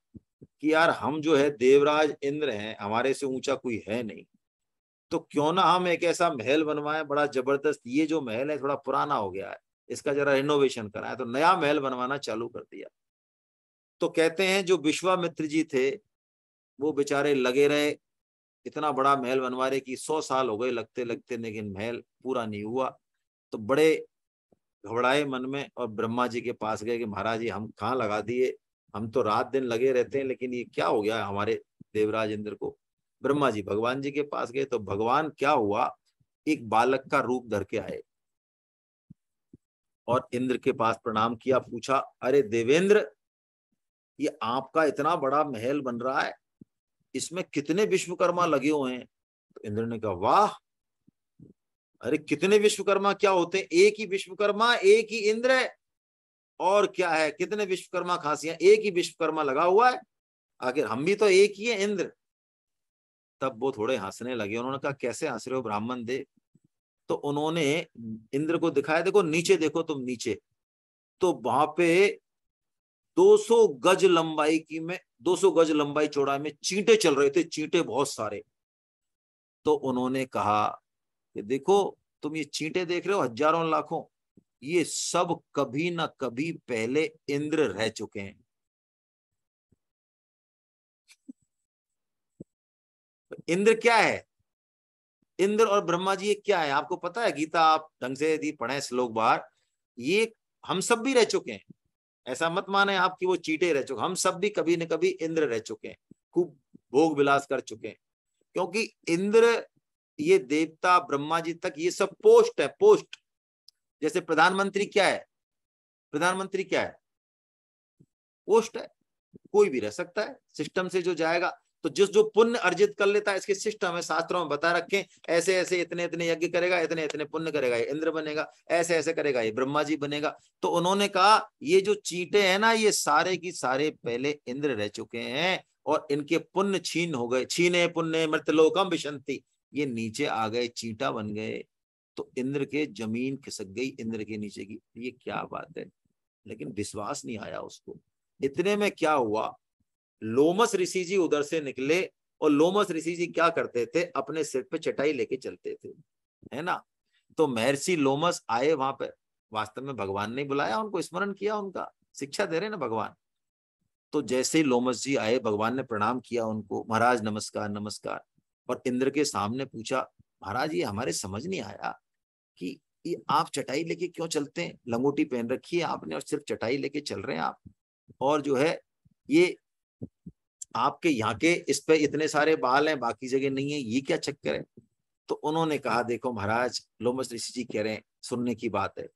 S1: कि यार हम जो है देवराज इंद्र हैं, हमारे से ऊंचा कोई है नहीं, तो क्यों ना हम एक ऐसा महल बनवाएं बड़ा जबरदस्त। ये जो महल है थोड़ा पुराना हो गया है, इसका जरा रिनोवेशन कराएं। तो नया महल बनवाना चालू कर दिया। तो कहते हैं जो विश्वामित्र जी थे, वो बेचारे लगे रहे, इतना बड़ा महल बनवा रहे कि 100 साल हो गए लगते लगते, लेकिन महल पूरा नहीं हुआ। तो बड़े घबराए मन में और ब्रह्मा जी के पास गए कि महाराज जी हम कहाँ लगा दिए, हम तो रात दिन लगे रहते हैं, लेकिन ये क्या हो गया हमारे देवराज इंद्र को। ब्रह्मा जी भगवान जी के पास गए तो भगवान क्या हुआ, एक बालक का रूप धर के आए और इंद्र के पास प्रणाम किया, पूछा अरे देवेंद्र, ये आपका इतना बड़ा महल बन रहा है, इसमें कितने विश्वकर्मा लगे हुए हैं। तो इंद्र ने कहा वाह, अरे कितने विश्वकर्मा क्या होते हैं, एक ही विश्वकर्मा, एक ही इंद्र है, और क्या है, कितने विश्वकर्मा खासियां, एक ही विश्वकर्मा लगा हुआ है, आखिर हम भी तो एक ही है इंद्र। तब वो थोड़े हंसने लगे, उन्होंने कहा कैसे हंस रहे हो ब्राह्मण देव। तो उन्होंने इंद्र को दिखाया, देखो नीचे देखो तुम नीचे, तो वहां पे 200 गज लंबाई की में 200 गज लंबाई चौड़ाई में चींटे चल रहे थे, चींटे बहुत सारे। तो उन्होंने कहा कि देखो तुम ये चींटे देख रहे हो हजारों लाखों, ये सब कभी ना कभी पहले इंद्र रह चुके हैं। इंद्र क्या है, इंद्र और ब्रह्मा जी ये क्या है, आपको पता है, गीता आप ढंग से यदि पढ़े श्लोक बार, ये हम सब भी रह चुके हैं। ऐसा मत माने आप कि वो चींटे रह चुके, हम सब भी कभी न कभी इंद्र रह चुके हैं, खूब भोग विलास कर चुके हैं। क्योंकि इंद्र, ये देवता ब्रह्मा जी तक ये सब पोस्ट है, पोस्ट। जैसे प्रधानमंत्री क्या है, प्रधानमंत्री क्या है, पोस्ट है, कोई भी रह सकता है सिस्टम से जो जाएगा। तो जिस जो पुण्य अर्जित कर लेता है, इसके सिस्टम है, शास्त्रों में बता रखे, ऐसे ऐसे इतने इतने यज्ञ करेगा, इतने इतने पुण्य करेगा, ये इंद्र बनेगा, ऐसे ऐसे करेगा ये ब्रह्मा जी बनेगा। तो उन्होंने कहा ये जो चींटे हैं ना, ये सारे की सारे पहले इंद्र रह चुके हैं, और इनके पुण्य छीन हो गए, छीने पुण्य मृतलोकम विशंति, ये नीचे आ गए, चींटा बन गए। तो इंद्र के जमीन खिसक गई इंद्र के नीचे की, ये क्या बात है। लेकिन विश्वास नहीं आया उसको। इतने में क्या हुआ, लोमस ऋषि जी उधर से निकले, और लोमस ऋषि जी क्या करते थे, अपने सिर पे चटाई लेके चलते थे, है ना। तो महर्षि लोमस आए वहां पे, वास्तव में भगवान ने बुलाया उनको, स्मरण किया उनका, शिक्षा दे रहे ना भगवान। तो जैसे ही लोमस जी आए, भगवान ने प्रणाम किया उनको, महाराज नमस्कार नमस्कार। और इंद्र के सामने पूछा, महाराज ये हमारे समझ नहीं आया कि ये आप चटाई लेके क्यों चलते हैं, लंगोटी पहन रखी है आपने और सिर्फ चटाई लेके चल रहे हैं आप, और जो है ये आपके यहाँ के इस पे इतने सारे बाल हैं, बाकी जगह नहीं है, ये क्या चक्कर है। तो उन्होंने कहा देखो महाराज, लोमस ऋषि जी कह रहे हैं, सुनने की बात है,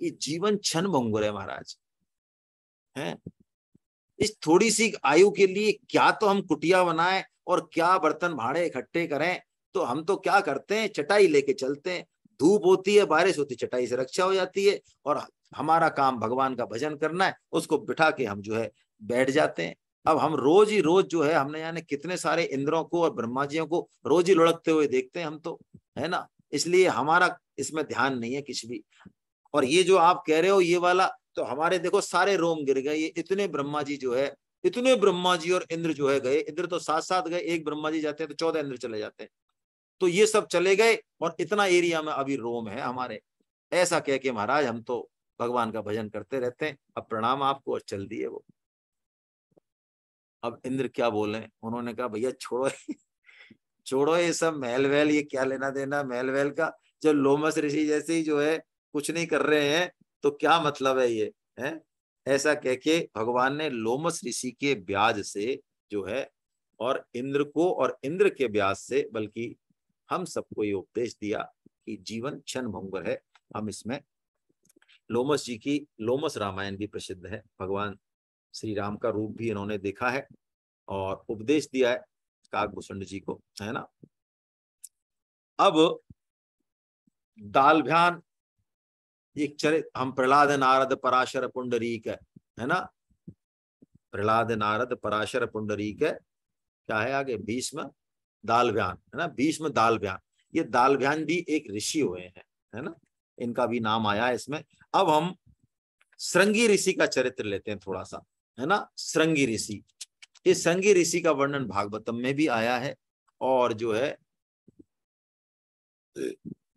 S1: ये जीवन क्षण भंगुर है महाराज, है। इस थोड़ी सी आयु के लिए क्या तो हम कुटिया बनाएं और क्या बर्तन भाड़े इकट्ठे करें, तो हम तो क्या करते हैं, चटाई लेके चलते हैं, धूप होती है, बारिश होती है, चटाई से रक्षा हो जाती है, और हमारा काम भगवान का भजन करना है, उसको बिठा के हम जो है बैठ जाते हैं। अब हम रोज ही रोज जो है, हमने यानी कितने सारे इंद्रों को और ब्रह्माजियों को रोज ही लुढ़कते हुए देखते हैं हम तो, है ना। इसलिए हमारा इसमें ध्यान नहीं है कुछ भी। और ये जो आप कह रहे हो ये वाला, तो हमारे देखो सारे रोम गिर गए, ये इतने ब्रह्मा जी जो है, इतने ब्रह्मा जी और इंद्र जो है गए, इंद्र तो साथ साथ गए, एक ब्रह्मा जी जाते हैं तो 14 इंद्र चले जाते हैं, तो ये सब चले गए, और इतना एरिया में अभी रोम है हमारे। ऐसा कह के महाराज हम तो भगवान का भजन करते रहते हैं, अब प्रणाम आपको, और चल दिए वो। अब इंद्र क्या बोले, उन्होंने कहा भैया छोड़ो छोड़ो ये सब महल वहल, ये क्या लेना देना महल वहल का, जब लोमस ऋषि जैसे ही जो है कुछ नहीं कर रहे हैं, तो क्या मतलब है ये, है। ऐसा कह के भगवान ने लोमस ऋषि के ब्याज से जो है, और इंद्र को और इंद्र के ब्याज से, बल्कि हम सबको ये उपदेश दिया कि जीवन क्षण भंगुर है। हम इसमें लोमस जी की लोमस रामायण भी प्रसिद्ध है, भगवान श्री राम का रूप भी इन्होंने देखा है और उपदेश दिया है काकभूषण जी को, है ना। अब दालभ्यान एक चरित, हम प्रहलाद नारद पराशर पुंडरीक है ना, प्रहलाद नारद पराशर पुंडरीक है, क्या है आगे, भीष्म दालभ्यान, है ना, भीष्म दालभ्यान। ये दालभ्यान भी एक ऋषि हुए हैं, है ना, इनका भी नाम आया है इसमें। अब हम श्रृंगी ऋषि का चरित्र लेते हैं थोड़ा सा, है ना। श्रृंगी ऋषि, इस श्रृंगी ऋषि का वर्णन भागवतम में भी आया है, और जो है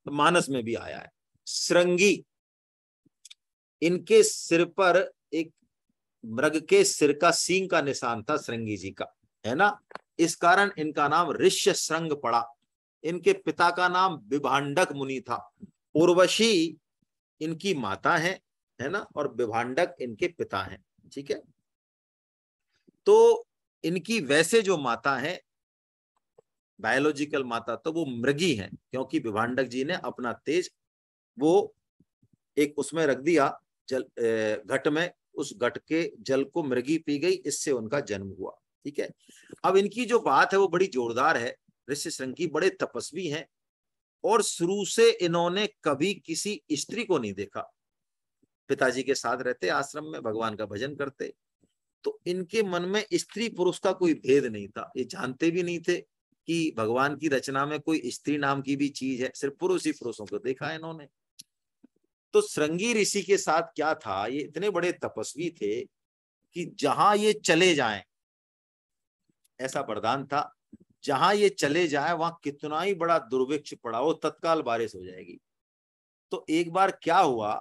S1: मानस में भी आया है। श्रृंगी, इनके सिर पर एक मृग के सिर का सींग का निशान था श्रृंगी जी का, है ना। इस कारण इनका नाम ऋष्य श्रृंग पड़ा। इनके पिता का नाम विभांडक मुनि था। उर्वशी इनकी माता है ना, और विभांडक इनके पिता हैं। ठीक है, तो इनकी वैसे जो माता है, बायोलॉजिकल माता, तो वो मृगी है, क्योंकि विभांडक जी ने अपना तेज वो एक उसमें रख दिया, जल घट में, उस घट के जल को मृगी पी गई, इससे उनका जन्म हुआ। ठीक है, अब इनकी जो बात है वो बड़ी जोरदार है। ऋषि श्रृंगी बड़े तपस्वी हैं और शुरू से इन्होंने कभी किसी स्त्री को नहीं देखा। पिताजी के साथ रहते, आश्रम में भगवान का भजन करते, तो इनके मन में स्त्री पुरुष का कोई भेद नहीं था। ये जानते भी नहीं थे कि भगवान की रचना में कोई स्त्री नाम की भी चीज है, सिर्फ पुरुष ही पुरुषों को देखा है इन्होंने। तो श्रृंगी ऋषि के साथ क्या था, ये इतने बड़े तपस्वी थे कि जहां ये चले जाएं, ऐसा वरदान था, जहां ये चले जाए वहां कितना ही बड़ा दुर्भिक्ष पड़ा हो, तत्काल बारिश हो जाएगी। तो एक बार क्या हुआ,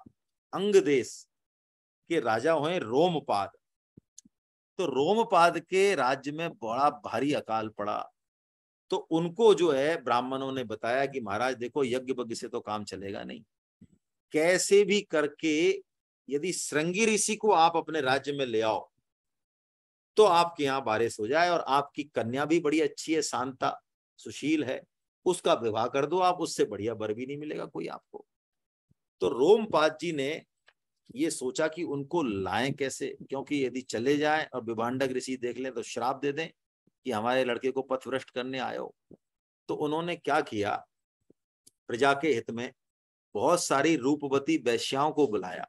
S1: अंग देश के राजा हुए रोमपाद, तो रोमपाद के राज्य में बड़ा भारी अकाल पड़ा। तो उनको जो है ब्राह्मणों ने बताया कि महाराज देखो, यज्ञ वज्ञ से तो काम चलेगा नहीं, कैसे भी करके यदि श्रृंगी ऋषि को आप अपने राज्य में ले आओ तो आपके यहाँ बारिश हो जाए, और आपकी कन्या भी बड़ी अच्छी है, शांता सुशील है, उसका विवाह कर दो आप, उससे बढ़िया वर भी नहीं मिलेगा कोई आपको। तो रोमपाद जी ने ये सोचा कि उनको लाएं कैसे, क्योंकि यदि चले जाएं और विभांडक ऋषि देख लें तो श्राप दे दें कि हमारे लड़के को पथभ्रष्ट करने आए हो। तो उन्होंने क्या किया, प्रजा के हित में बहुत सारी रूपवती वैश्याओं को बुलाया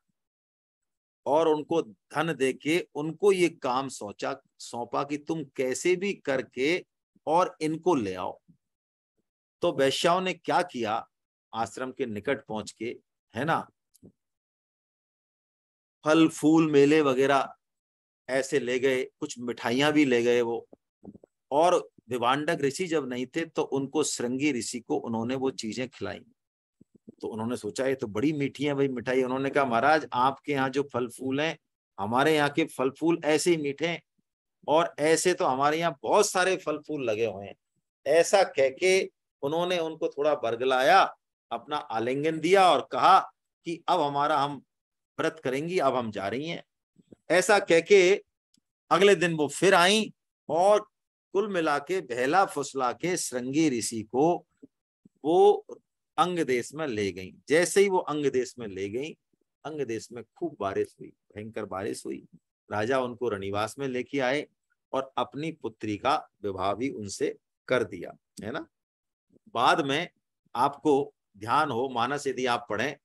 S1: और उनको धन देके उनको ये काम सौंपा कि तुम कैसे भी करके और इनको ले आओ। तो वैश्याओं ने क्या किया, आश्रम के निकट पहुंच के, है ना, फल फूल मेले वगैरह ऐसे ले गए, कुछ मिठाइयां भी ले गए वो। और विभांडक ऋषि जब नहीं थे तो उनको श्रृंगी ऋषि को उन्होंने वो चीजें खिलाई। तो उन्होंने सोचा ये तो बड़ी मीठी है भाई मिठाई। उन्होंने कहा महाराज आपके यहाँ जो फल फूल हैं, हमारे यहाँ के फल फूल ऐसे ही मीठे हैं, और ऐसे तो हमारे यहाँ बहुत सारे फल फूल लगे हुए हैं। ऐसा कह के उन्होंने उनको थोड़ा बरगलाया, अपना आलिंगन दिया और कहा कि अब हमारा हम व्रत करेंगी, अब हम जा रही हैं। ऐसा कह के अगले दिन वो फिर आई और कुल मिला के बहला फुसला के श्रृंगी ऋषि को वो अंग देश में ले गई। जैसे ही वो अंग देश में ले गई, अंग देश में खूब बारिश हुई, भयंकर बारिश हुई। राजा उनको रनिवास में लेके आए और अपनी पुत्री का विवाह भी उनसे कर दिया, है ना। बाद में आपको ध्यान हो, मानस यदि आप पढ़ें,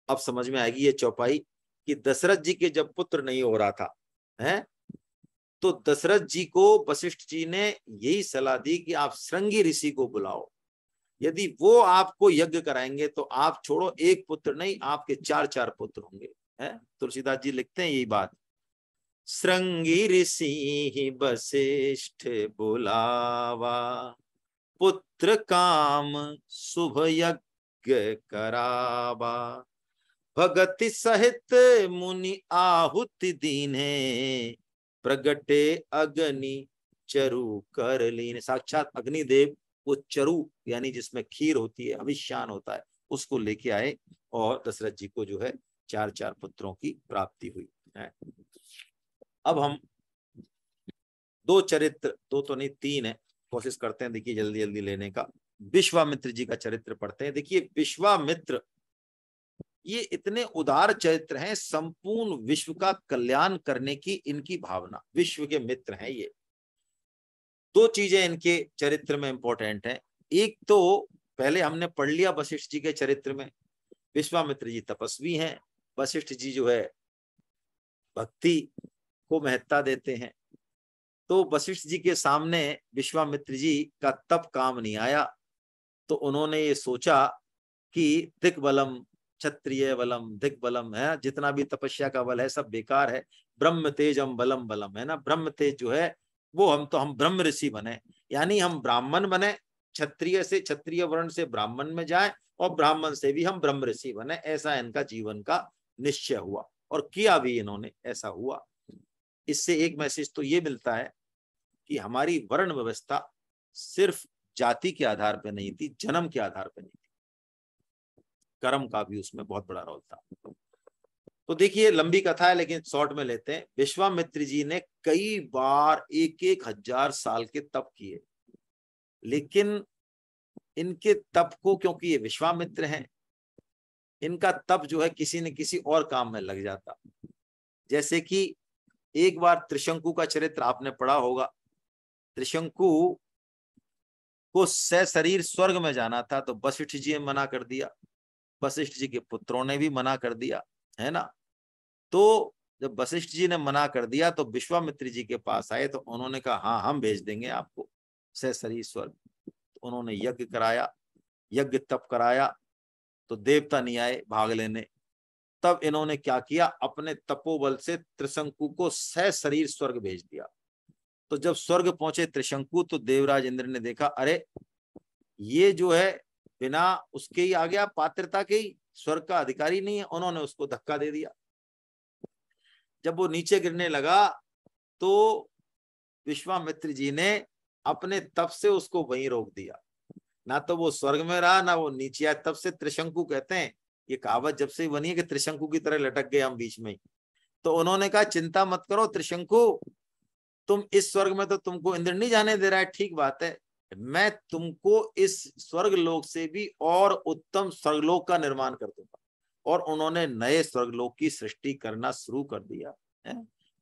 S1: अब समझ में आएगी ये चौपाई, कि दशरथ जी के जब पुत्र नहीं हो रहा था, है, तो दशरथ जी को वशिष्ठ जी ने यही सलाह दी कि आप श्रृंगी ऋषि को बुलाओ, यदि वो आपको यज्ञ कराएंगे तो आप छोड़ो एक पुत्र नहीं, आपके 4-4 पुत्र होंगे। है, तुलसीदास जी लिखते हैं यही बात, श्रृंगी ऋषि वशिष्ठ बुलावा, पुत्र काम शुभ यज्ञ करावा, भगति सहित मुनि आहुति दीने, प्रगटे अग्नि चरु कर लीने। साक्षात अग्निदेव वो चरु यानी जिसमें खीर होती है, अभिशान होता है, उसको लेके आए और दशरथ जी को जो है 4-4 पुत्रों की प्राप्ति हुई है। अब हम 2 चरित्र, 2 तो नहीं 3 है, कोशिश करते हैं देखिए जल्दी जल्दी लेने का। विश्वामित्र जी का चरित्र पढ़ते हैं। देखिए विश्वामित्र ये इतने उदार चरित्र हैं, संपूर्ण विश्व का कल्याण करने की इनकी भावना, विश्व के मित्र हैं ये। 2 चीजें इनके चरित्र में इंपॉर्टेंट हैं। एक तो पहले हमने पढ़ लिया वशिष्ठ जी के चरित्र में, विश्वामित्र जी तपस्वी हैं, वशिष्ठ जी जो है भक्ति को महत्ता देते हैं। तो वशिष्ठ जी के सामने विश्वामित्र जी का तप काम नहीं आया, तो उन्होंने ये सोचा कि दिग्बलम क्षत्रिय बलम दिग्बलम, है, जितना भी तपस्या का बल है सब बेकार है, ब्रह्म तेजम बलम बलम, है ना, ब्रह्म तेज जो है वो हम ब्रह्म ऋषि बने, यानी हम ब्राह्मण बने, क्षत्रिय से क्षत्रिय वर्ण से ब्राह्मण में जाए और ब्राह्मण से भी हम ब्रह्म ऋषि बने। ऐसा इनका जीवन का निश्चय हुआ और किया भी इन्होंने, ऐसा हुआ। इससे एक मैसेज तो ये मिलता है कि हमारी वर्ण व्यवस्था सिर्फ जाति के आधार पर नहीं थी, जन्म के आधार पर नहीं थी। कर्म का भी उसमें बहुत बड़ा रोल था। तो देखिए लंबी कथा है लेकिन शॉर्ट में लेते हैं। विश्वामित्र जी ने कई बार 1,000 साल के तप किए, लेकिन इनके तप को, क्योंकि ये विश्वामित्र हैं, इनका तप जो है किसी न किसी और काम में लग जाता। जैसे कि एक बार त्रिशंकु का चरित्र आपने पढ़ा होगा। त्रिशंकु को सशरीर स्वर्ग में जाना था, तो वशिष्ठ जी ने मना कर दिया, वशिष्ठ जी के पुत्रों ने भी मना कर दिया, है ना। तो जब वशिष्ठ जी ने मना कर दिया तो विश्वामित्र जी के पास आए, तो उन्होंने कहा हाँ हम भेज देंगे आपको सशरीर स्वर्ग। तो उन्होंने यज्ञ कराया, यज्ञ तप कराया, तो देवता नहीं आए भाग लेने। तब इन्होंने क्या किया, अपने तपोबल से त्रिशंकु को सशरीर स्वर्ग भेज दिया। तो जब स्वर्ग पहुंचे त्रिशंकु, तो देवराज इंद्र ने देखा, अरे ये जो है बिना उसके ही आ गया, पात्रता के ही, स्वर्ग का अधिकारी नहीं है। उन्होंने उसको धक्का दे दिया। जब वो नीचे गिरने लगा तो विश्वामित्र जी ने अपने तप से उसको वहीं रोक दिया। ना तो वो स्वर्ग में रहा, ना वो नीचे आया। तब से त्रिशंकु कहते हैं, ये कहावत जब से बनी है कि त्रिशंकु की तरह लटक गए हम बीच में ही। तो उन्होंने कहा चिंता मत करो त्रिशंकु, तुम इस स्वर्ग में तो तुमको इंद्र नहीं जाने दे रहा है, ठीक बात है, मैं तुमको इस स्वर्ग लोक से भी और उत्तम स्वर्गलोक का निर्माण कर दूंगा। और उन्होंने नए स्वर्गलोक की सृष्टि करना शुरू कर दिया है।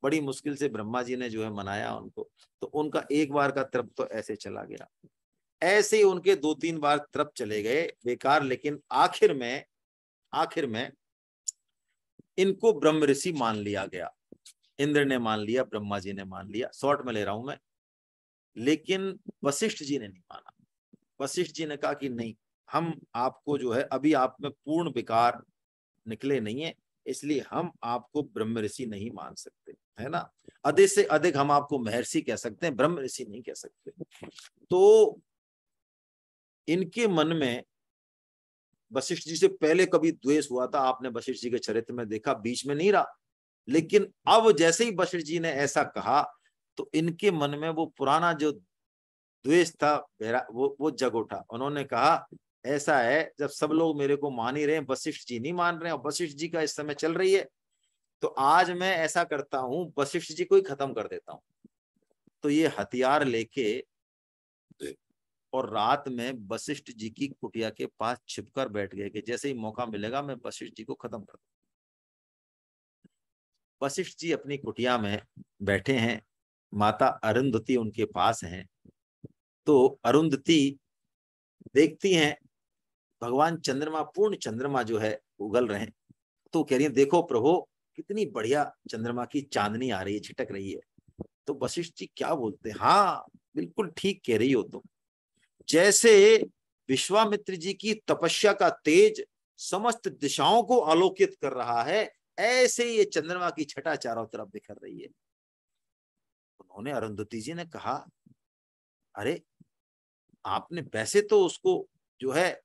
S1: बड़ी मुश्किल से ब्रह्मा जी ने जो है मनाया उनको। तो उनका एक बार का तप तो ऐसे चला गया। ऐसे ही उनके 2-3 बार तप चले गए बेकार, लेकिन आखिर में इनको ब्रह्म ऋषि मान लिया गया। इंद्र ने मान लिया, ब्रह्मा जी ने मान लिया। शॉर्ट में ले रहा हूं मैं। लेकिन वशिष्ठ जी ने नहीं माना। वशिष्ठ जी ने कहा कि नहीं, हम आपको जो है, अभी आप में पूर्ण विकार निकले नहीं है, इसलिए हम आपको ब्रह्म ऋषि नहीं मान सकते, है ना। अधिक से अधिक हम आपको महर्षि कह सकते हैं, ब्रह्म ऋषि नहीं कह सकते। तो इनके मन में वशिष्ठ जी से पहले कभी द्वेष हुआ था, आपने वशिष्ठ जी के चरित्र में देखा, बीच में नहीं रहा। लेकिन अब जैसे ही वशिष्ठ जी ने ऐसा कहा, तो इनके मन में वो पुराना जो द्वेष था वो जग उठा। उन्होंने कहा ऐसा है, जब सब लोग मेरे को मान ही रहे हैं, वशिष्ठ जी नहीं मान रहे हैं, और वशिष्ठ जी का इस समय चल रही है, तो आज मैं ऐसा करता हूं, वशिष्ठ जी को ही खत्म कर देता हूं। तो ये हथियार लेके और रात में वशिष्ठ जी की कुटिया के पास छिपकर बैठ गए कि जैसे ही मौका मिलेगा मैं वशिष्ठ जी को खत्म कर दूं। वशिष्ठ जी अपनी कुटिया में बैठे हैं, माता अरुंधति उनके पास हैं। तो अरुंधति देखती हैं भगवान चंद्रमा, पूर्ण चंद्रमा जो है उगल रहे हैं। तो कह रही है देखो प्रभु, कितनी बढ़िया चंद्रमा की चांदनी आ रही है, छिटक रही है। तो वशिष्ठ जी क्या बोलते हैं, हाँ बिल्कुल ठीक कह रही हो तुम। जैसे विश्वामित्र जी की तपस्या का तेज समस्त दिशाओं को आलोकित कर रहा है, ऐसे ये चंद्रमा की छटा चारों तरफ बिखर रही है। उन्होंने, अरुंधति जी ने कहा, अरे आपने वैसे तो उसको जो है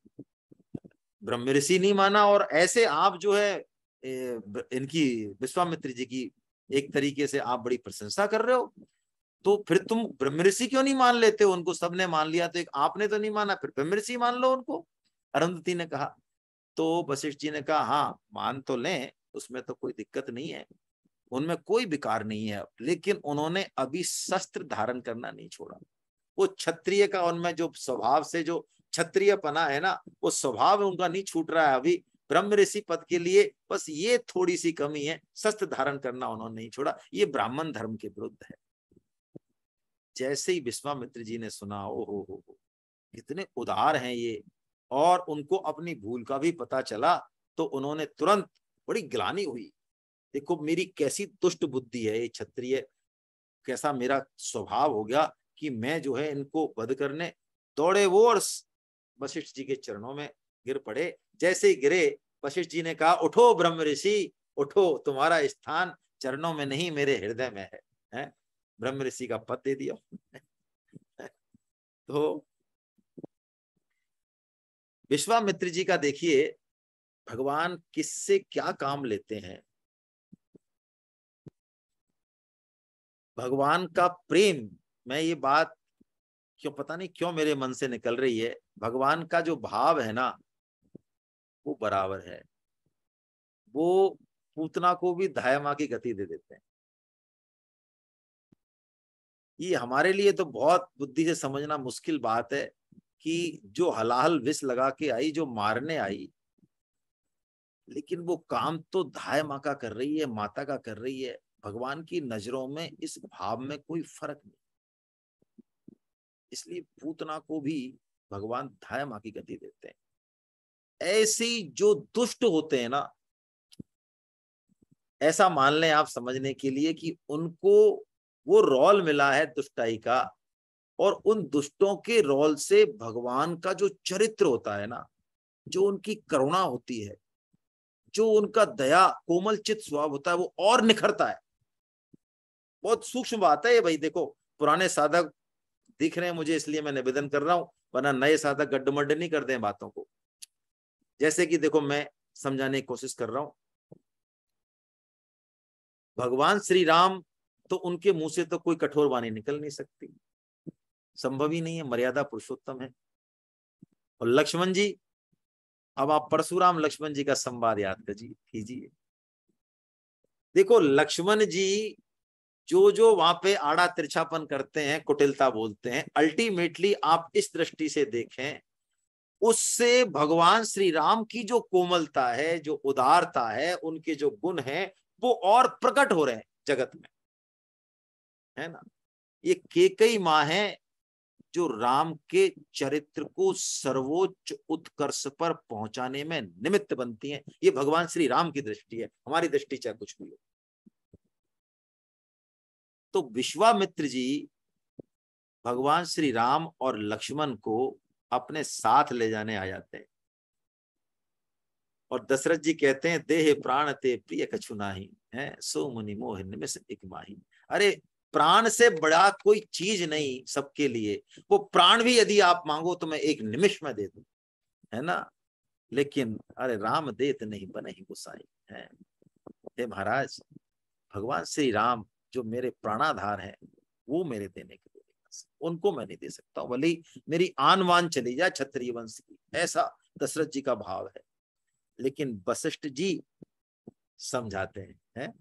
S1: ब्रह्म ऋषि नहीं माना, और ऐसे आप जो है इनकी, विश्वामित्र जी की एक तरीके से आप बड़ी प्रशंसा कर रहे हो। तो फिर तुम ब्रह्म ऋषि क्यों नहीं मान लेते हो? उनको सबने मान लिया, तो एक आपने तो नहीं माना, फिर ब्रह्म ऋषि मान लो उनको, अरुंधति ने कहा। तो वशिष्ठ जी ने कहा हाँ मान तो लें, उसमें तो कोई दिक्कत नहीं है, उनमें कोई विकार नहीं है, लेकिन उन्होंने अभी शस्त्र धारण करना नहीं छोड़ा। वो क्षत्रिय का उनमें जो स्वभाव से जो क्षत्रिय पना है ना, वो स्वभाव उनका नहीं छूट रहा है अभी। ब्रह्म ऋषि पद के लिए बस ये थोड़ी सी कमी है, शस्त्र धारण करना उन्होंने नहीं छोड़ा। ये ब्राह्मण धर्म के विरुद्ध है। जैसे ही विश्वामित्र जी ने सुना, ओ हो, कितने उदार हैं ये, और उनको अपनी भूल का भी पता चला, तो उन्होंने तुरंत, बड़ी ग्लानि हुई, देखो मेरी कैसी दुष्ट बुद्धि है, ये क्षत्रिय कैसा मेरा स्वभाव हो गया कि मैं जो है इनको वध करने दौड़े। वो और वशिष्ठ जी के चरणों में गिर पड़े। जैसे ही गिरे, वशिष्ठ जी ने कहा उठो ब्रह्म ऋषि, उठो, तुम्हारा स्थान चरणों में नहीं मेरे हृदय में है। ब्रह्म ऋषि का पद दे दिया। तो विश्वामित्र जी का देखिए, भगवान किससे क्या काम लेते हैं। भगवान का प्रेम, मैं ये बात क्यों पता नहीं क्यों मेरे मन से निकल रही है, भगवान का जो भाव है ना, वो बराबर है। वो पूतना को भी धायमा की गति दे देते हैं। ये हमारे लिए तो बहुत बुद्धि से समझना मुश्किल बात है कि जो हलाहल विष लगा के आई, जो मारने आई, लेकिन वो काम तो धाय माँ का कर रही है, माता का कर रही है। भगवान की नजरों में इस भाव में कोई फर्क नहीं, इसलिए पूतना को भी भगवान धाय माँ की गति देते हैं। ऐसी जो दुष्ट होते हैं ना, ऐसा मान लें आप समझने के लिए कि उनको वो रोल मिला है दुष्टाई का, और उन दुष्टों के रोल से भगवान का जो चरित्र होता है ना, जो उनकी करुणा होती है, जो उनका दया कोमल चित स्वभाव होता है, वो और निखरता है। बहुत सूक्ष्म बात है ये भाई। देखो, पुराने साधक दिख रहे हैं मुझे, इसलिए मैं निवेदन कर रहा हूं, वरना नए साधक गड्ढमड्ढ नहीं कर दें बातों को। जैसे कि देखो, मैं समझाने की कोशिश कर रहा हूं, भगवान श्री राम तो उनके मुंह से तो कोई कठोर वाणी निकल नहीं सकती, संभव ही नहीं है, मर्यादा पुरुषोत्तम है। और लक्ष्मण जी, अब आप परशुराम लक्ष्मण जी का संवाद याद कीजिए। देखो, लक्ष्मण जी जो जो वहां पे आड़ा तिरछापन करते हैं, कुटिलता बोलते हैं, अल्टीमेटली आप इस दृष्टि से देखें, उससे भगवान श्री राम की जो कोमलता है, जो उदारता है, उनके जो गुण हैं, वो और प्रकट हो रहे हैं जगत में, है ना। ये केकई माँ है जो राम के चरित्र को सर्वोच्च उत्कर्ष पर पहुंचाने में निमित्त बनती हैं। ये भगवान श्री राम की दृष्टि है, हमारी दृष्टि चाहे कुछ भी हो। तो विश्वामित्र जी भगवान श्री राम और लक्ष्मण को अपने साथ ले जाने आ जाते हैं, और दशरथ जी कहते हैं, देह प्राण ते प्रिय कछु नाही है, सो मुनि मोह निमिष एक माही। अरे, प्राण से बड़ा कोई चीज नहीं सबके लिए, वो प्राण भी यदि आप मांगो तो मैं एक निमिष में दे दूं, है ना। लेकिन अरे, राम देत नहीं बने ही गुसाई है। हे महाराज, भगवान श्री राम जो मेरे प्राणाधार हैं, वो मेरे देने के लिए, उनको मैं नहीं दे सकता, भले ही मेरी आन वान चली जाए क्षत्रिय वंश की, ऐसा दशरथ जी का भाव है। लेकिन वशिष्ठ जी समझाते हैं।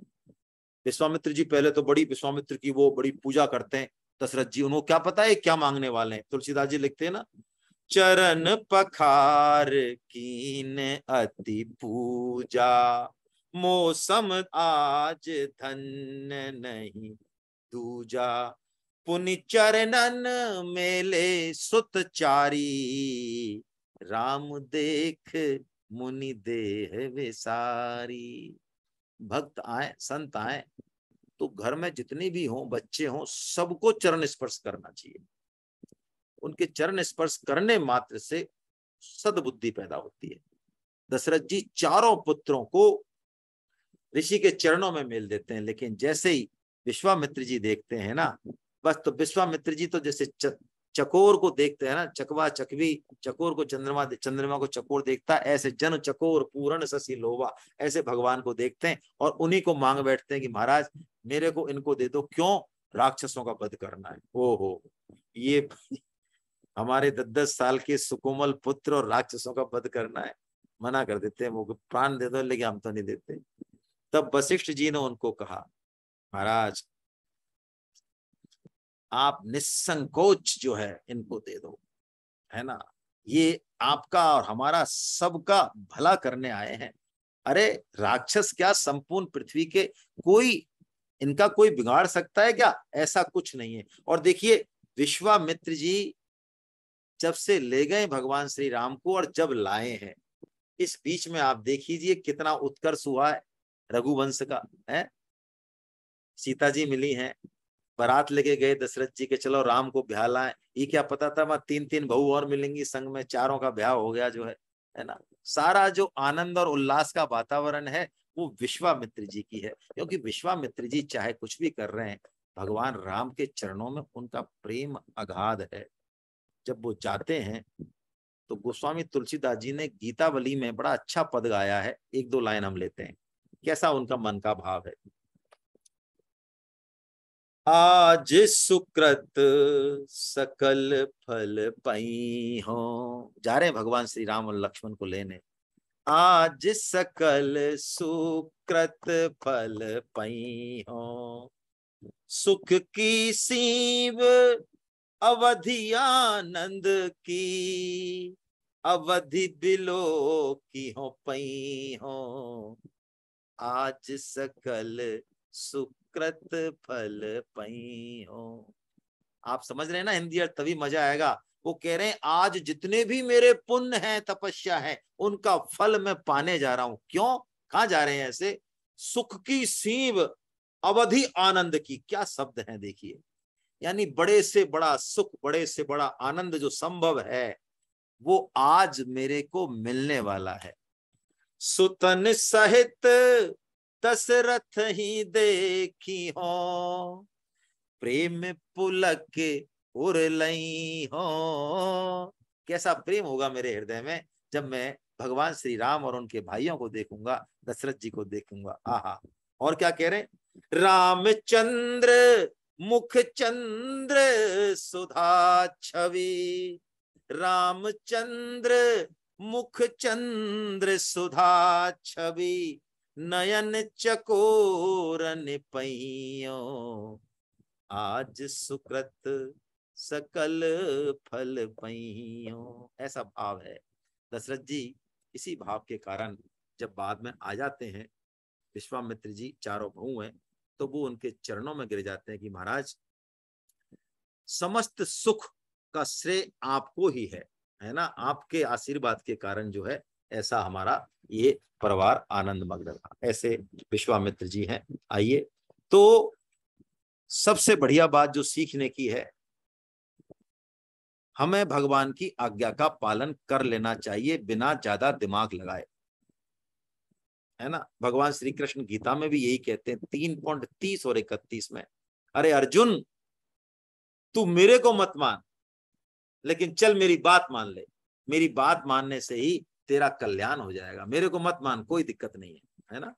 S1: विश्वामित्र जी पहले तो बड़ी विश्वामित्र की वो बड़ी पूजा करते हैं। दशरथ जी, उनको क्या पता है क्या मांगने वाले हैं। तुलसीदास जी लिखते हैं ना, चरण पखार कीन अति पूजा, मौसम आज धन्य नहीं दूजा, पुनि चरणन मेले सुत चारी, राम देख मुनि देह विसारी। भक्त आए, संत आए, तो घर में जितने भी हों, बच्चे हों, सबको चरण स्पर्श करना चाहिए। उनके चरण स्पर्श करने मात्र से सद्बुद्धि पैदा होती है। दशरथ जी चारों पुत्रों को ऋषि के चरणों में मेल देते हैं, लेकिन जैसे ही विश्वामित्र जी देखते हैं ना, बस, तो विश्वामित्र जी तो जैसे चकोर को देखते हैं ना, चकवा चकवी, चकोर को चंद्रमा, चंद्रमा को चकोर देखता, ऐसे जन चकोर पूर्ण शशि लोवा, ऐसे भगवान को देखते हैं और उन्हीं को मांग बैठते हैं कि महाराज मेरे को इनको दे दो। क्यों? राक्षसों का वध करना है। ओहो, ये हमारे 10-10 साल के सुकोमल पुत्र और राक्षसों का वध करना है, मना कर देते हैं। वो प्राण दे दो, लेकिन हम तो नहीं देते। तब वशिष्ठ जी ने उनको कहा, महाराज आप निसंकोच जो है इनको दे दो, है ना, ये आपका और हमारा सबका भला करने आए हैं। अरे, राक्षस क्या, संपूर्ण पृथ्वी के कोई इनका कोई बिगाड़ सकता है क्या? ऐसा कुछ नहीं है। और देखिए, विश्वामित्र जी जब से ले गए भगवान श्री राम को और जब लाए हैं, इस बीच में आप देखिए कितना उत्कर्ष हुआ है रघुवंश का, है। सीता जी मिली हैं, बारात लेके गए दशरथ जी के, चलो राम को ब्याह लाए। ये क्या पता था वहां 3-3 बहू और मिलेंगी संग में, चारों का ब्याह हो गया जो है ना। सारा जो आनंद और उल्लास का वातावरण है वो विश्वामित्र जी की है, क्योंकि विश्वामित्र जी चाहे कुछ भी कर रहे हैं, भगवान राम के चरणों में उनका प्रेम अगाध है। जब वो जाते हैं तो गोस्वामी तुलसीदास जी ने गीतावली में बड़ा अच्छा पद गाया है, 1-2 लाइन हम लेते हैं, कैसा उनका मन का भाव है। आज सुकृत सकल फल पई हो, जा रहे हैं भगवान श्री राम और लक्ष्मण को लेने। आज सकल सुकृत फल पई हो। सुख की सीव अवधि आनंद की, अवधि बिलो की हो पई हो। आज सकल सुकृत फल पई हो। आप समझ रहे हैं ना हिंदी अर्थ, तभी मजा आएगा। वो कह रहे हैं आज जितने भी मेरे पुण्य हैं, तपस्या है, उनका फल मैं पाने जा रहा हूं। क्यों, कहां जा रहे हैं ऐसे? सुख की सीव अवधि आनंद की, क्या शब्द हैं देखिए। यानी बड़े से बड़ा सुख, बड़े से बड़ा आनंद जो संभव है, वो आज मेरे को मिलने वाला है। सुतन सहित दशरथ ही देखी हो, प्रेम पुलक उरलई हो। कैसा प्रेम होगा मेरे हृदय में जब मैं भगवान श्री राम और उनके भाइयों को देखूंगा, दशरथ जी को देखूंगा। आहा। और क्या कह रहे हैं? रामचंद्र मुख चंद्र सुधा छवि, रामचंद्र मुख चंद्र सुधा छवि, नयन चकोरन पैयो, आज सुकृत सकल फल पइयो। ऐसा भाव है। दशरथ जी इसी भाव के कारण जब बाद में आ जाते हैं, विश्वामित्र जी चारों भाऊ हैं, तो वो उनके चरणों में गिर जाते हैं कि महाराज, समस्त सुख का श्रेय आपको ही है ना। आपके आशीर्वाद के कारण जो है ऐसा हमारा ये परिवार आनंद मग्न रहा। ऐसे विश्वामित्र जी हैं। आइए, तो सबसे बढ़िया बात जो सीखने की है, हमें भगवान की आज्ञा का पालन कर लेना चाहिए बिना ज्यादा दिमाग लगाए, है ना। भगवान श्री कृष्ण गीता में भी यही कहते हैं 3.30 और 31 में, अरे अर्जुन, तू मेरे को मत मान, लेकिन चल मेरी बात मान ले। मेरी बात मानने से ही तेरा कल्याण हो जाएगा। मेरे को मत मान, कोई दिक्कत नहीं है ना।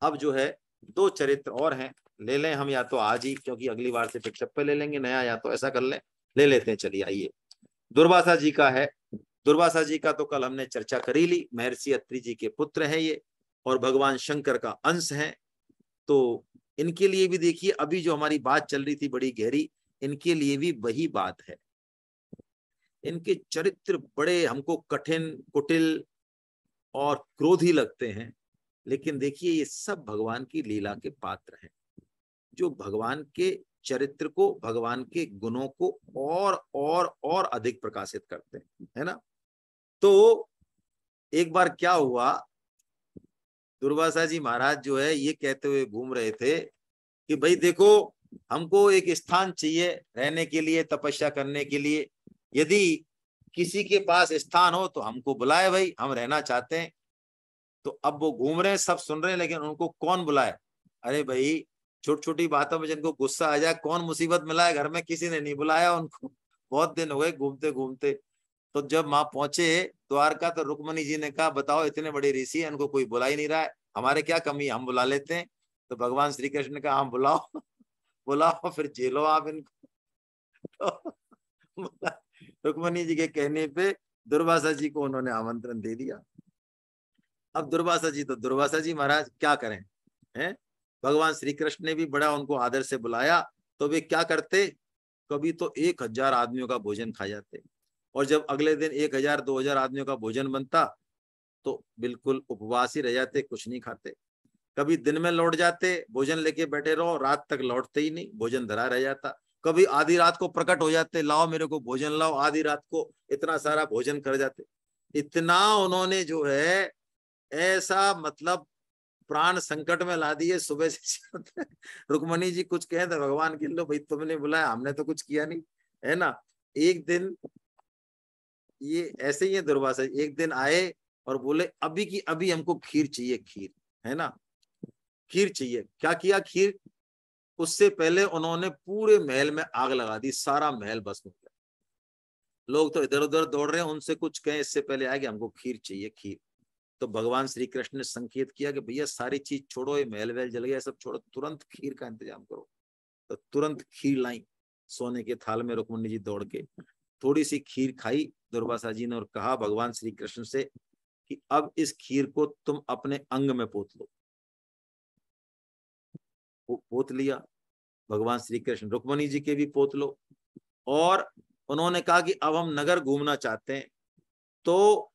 S1: अब जो है 2 चरित्र और हैं, ले लें हम, या तो आज ही, क्योंकि अगली बार से पिकअप पे ले लेंगे नया, या तो ऐसा कर लें, ले लेते हैं। चलिए आइए, दुर्वासा जी का है। दुर्वासा जी का तो कल हमने चर्चा करी ली। महर्षि अत्रि जी के पुत्र हैं ये, और भगवान शंकर का अंश है। तो इनके लिए भी देखिए, अभी जो हमारी बात चल रही थी बड़ी गहरी, इनके लिए भी वही बात है। इनके चरित्र बड़े हमको कठिन, कुटिल और क्रोधी लगते हैं, लेकिन देखिए ये सब भगवान की लीला के पात्र हैं, जो भगवान के चरित्र को, भगवान के गुणों को और अधिक प्रकाशित करते हैं, है ना। तो एक बार क्या हुआ, दुर्वासा जी महाराज जो है ये कहते हुए घूम रहे थे कि भाई देखो, हमको एक स्थान चाहिए रहने के लिए, तपस्या करने के लिए। यदि किसी के पास स्थान हो तो हमको बुलाए भाई, हम रहना चाहते हैं। तो अब वो घूम रहे हैं, सब सुन रहे हैं, लेकिन उनको कौन बुलाए? अरे भाई, छोटी छोटी बातों में जिनको गुस्सा आ जाए, कौन मुसीबत मिला है घर में, किसी ने नहीं बुलाया उनको। बहुत दिन हो गए घूमते घूमते। तो जब वहां पहुंचे द्वारका, तो रुक्मणी जी ने कहा, बताओ इतने बड़े ऋषि हैं, इनको कोई बुला ही नहीं रहा है, हमारे क्या कमी है, हम बुला लेते हैं। तो भगवान श्री कृष्ण ने कहा, हम बुलाओ। बुलाओ, फिर झेलो आप इनको। तो रुक्मणी जी के कहने पे दुर्वासा जी को उन्होंने आमंत्रण दे दिया। अब दुर्वासा जी तो दुर्वासा जी महाराज, क्या करें, हैं। भगवान श्री कृष्ण ने भी बड़ा उनको आदर से बुलाया, तो वे क्या करते, कभी तो 1000 आदमियों का भोजन खा जाते, और जब अगले दिन 1000-2000 आदमियों का भोजन बनता तो बिल्कुल उपवास ही रह जाते, कुछ नहीं खाते। कभी दिन में लौट जाते, भोजन लेके बैठे रहो, रात तक लौटते ही नहीं, भोजन धरा रह जाता। कभी आधी रात को प्रकट हो जाते, लाओ मेरे को भोजन लाओ, आधी रात को इतना सारा भोजन कर जाते। इतना उन्होंने जो है ऐसा, मतलब प्राण संकट में ला दिए सुबह से। रुक्मणी जी कुछ कहे तो भगवान गिन लो, भाई तुमने बुलाया, हमने तो कुछ किया नहीं, है ना। एक दिन ये ऐसे ही है, दुर्वासा एक दिन आए और बोले, अभी की अभी हमको खीर चाहिए, खीर, है ना, खीर चाहिए। क्या किया, खीर। उससे पहले उन्होंने पूरे महल में आग लगा दी, सारा महल भस्म हो गया। लोग तो इधर उधर दौड़ रहे हैं, उनसे कुछ कहें इससे पहले आए कि हमको खीर चाहिए, खीर। तो भगवान श्री कृष्ण ने संकेत किया कि भैया सारी चीज छोड़ो, ये महल वहल जल गया, सब छोड़ो, तुरंत खीर का इंतजाम करो। तो तुरंत खीर लाई सोने के थाल में, रुक्मणी जी दौड़ के थोड़ी सी खीर खाई दुर्वासा जी ने, और कहा भगवान श्री कृष्ण से, कि अब इस खीर को तुम अपने अंग में पोत लो। वो पोत लिया। भगवान श्री कृष्ण रुक्मणी जी के भी पोत लो। और उन्होंने कहा कि अब हम नगर घूमना चाहते हैं, तो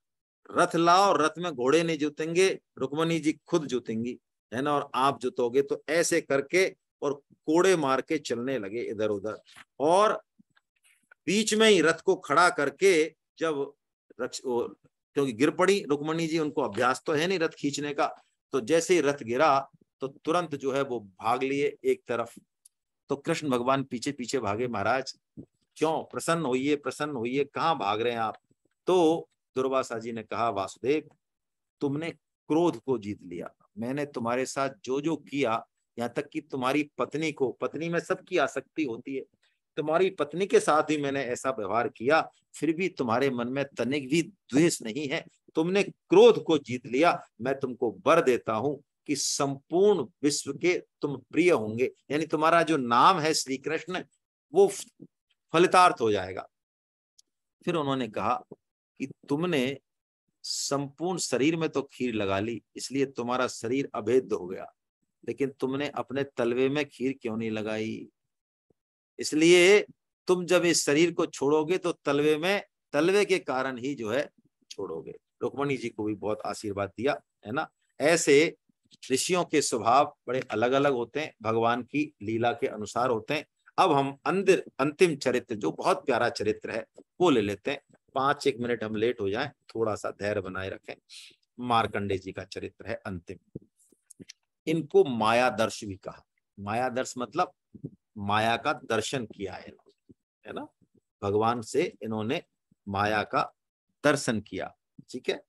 S1: रथ लाओ, रथ में घोड़े नहीं जुतेंगे, रुक्मणी जी खुद जुतेंगी, है ना, और आप जुतोगे। तो ऐसे करके और कोड़े मार के चलने लगे इधर उधर। और बीच में ही रथ को खड़ा करके जब क्योंकि गिर पड़ी रुक्मणी जी, उनको अभ्यास तो है नहीं रथ खींचने का, तो जैसे ही रथ गिरा तो तुरंत जो है वो भाग लिए एक तरफ। तो कृष्ण भगवान पीछे पीछे भागे, महाराज क्यों, प्रसन्न होइए प्रसन्न होइए, कहाँ भाग रहे हैं आप। तो दुर्वासा जी ने कहा, वासुदेव तुमने क्रोध को जीत लिया, मैंने तुम्हारे साथ जो जो किया, यहाँ तक कि तुम्हारी पत्नी को, पत्नी में सबकी आसक्ति होती है, तुम्हारी पत्नी के साथ भी मैंने ऐसा व्यवहार किया, फिर भी तुम्हारे मन में तनिक भी द्वेष नहीं है, तुमने क्रोध को जीत लिया। मैं तुमको वर देता हूं कि संपूर्ण विश्व के तुम प्रिय होंगे, यानी तुम्हारा जो नाम है श्री कृष्ण वो फलितार्थ हो जाएगा। फिर उन्होंने कहा कि तुमने संपूर्ण शरीर में तो खीर लगा ली, इसलिए तुम्हारा शरीर अभेद्य हो गया, लेकिन तुमने अपने तलवे में खीर क्यों नहीं लगाई। इसलिए तुम जब इस शरीर को छोड़ोगे तो तलवे में, तलवे के कारण ही जो है छोड़ोगे। रुक्मणी जी को भी बहुत आशीर्वाद दिया, है ना। ऐसे ऋषियों के स्वभाव बड़े अलग अलग होते हैं, भगवान की लीला के अनुसार होते हैं। अब हम अंतिम चरित्र जो बहुत प्यारा चरित्र है वो ले लेते हैं। 5-1 मिनट हम लेट हो जाएं, थोड़ा सा धैर्य बनाए रखें। मार्कंडे जी का चरित्र है अंतिम। इनको मायादर्श भी कहा। मायादर्श मतलब माया का दर्शन किया है, है ना, भगवान से इन्होंने माया का दर्शन किया। ठीक है,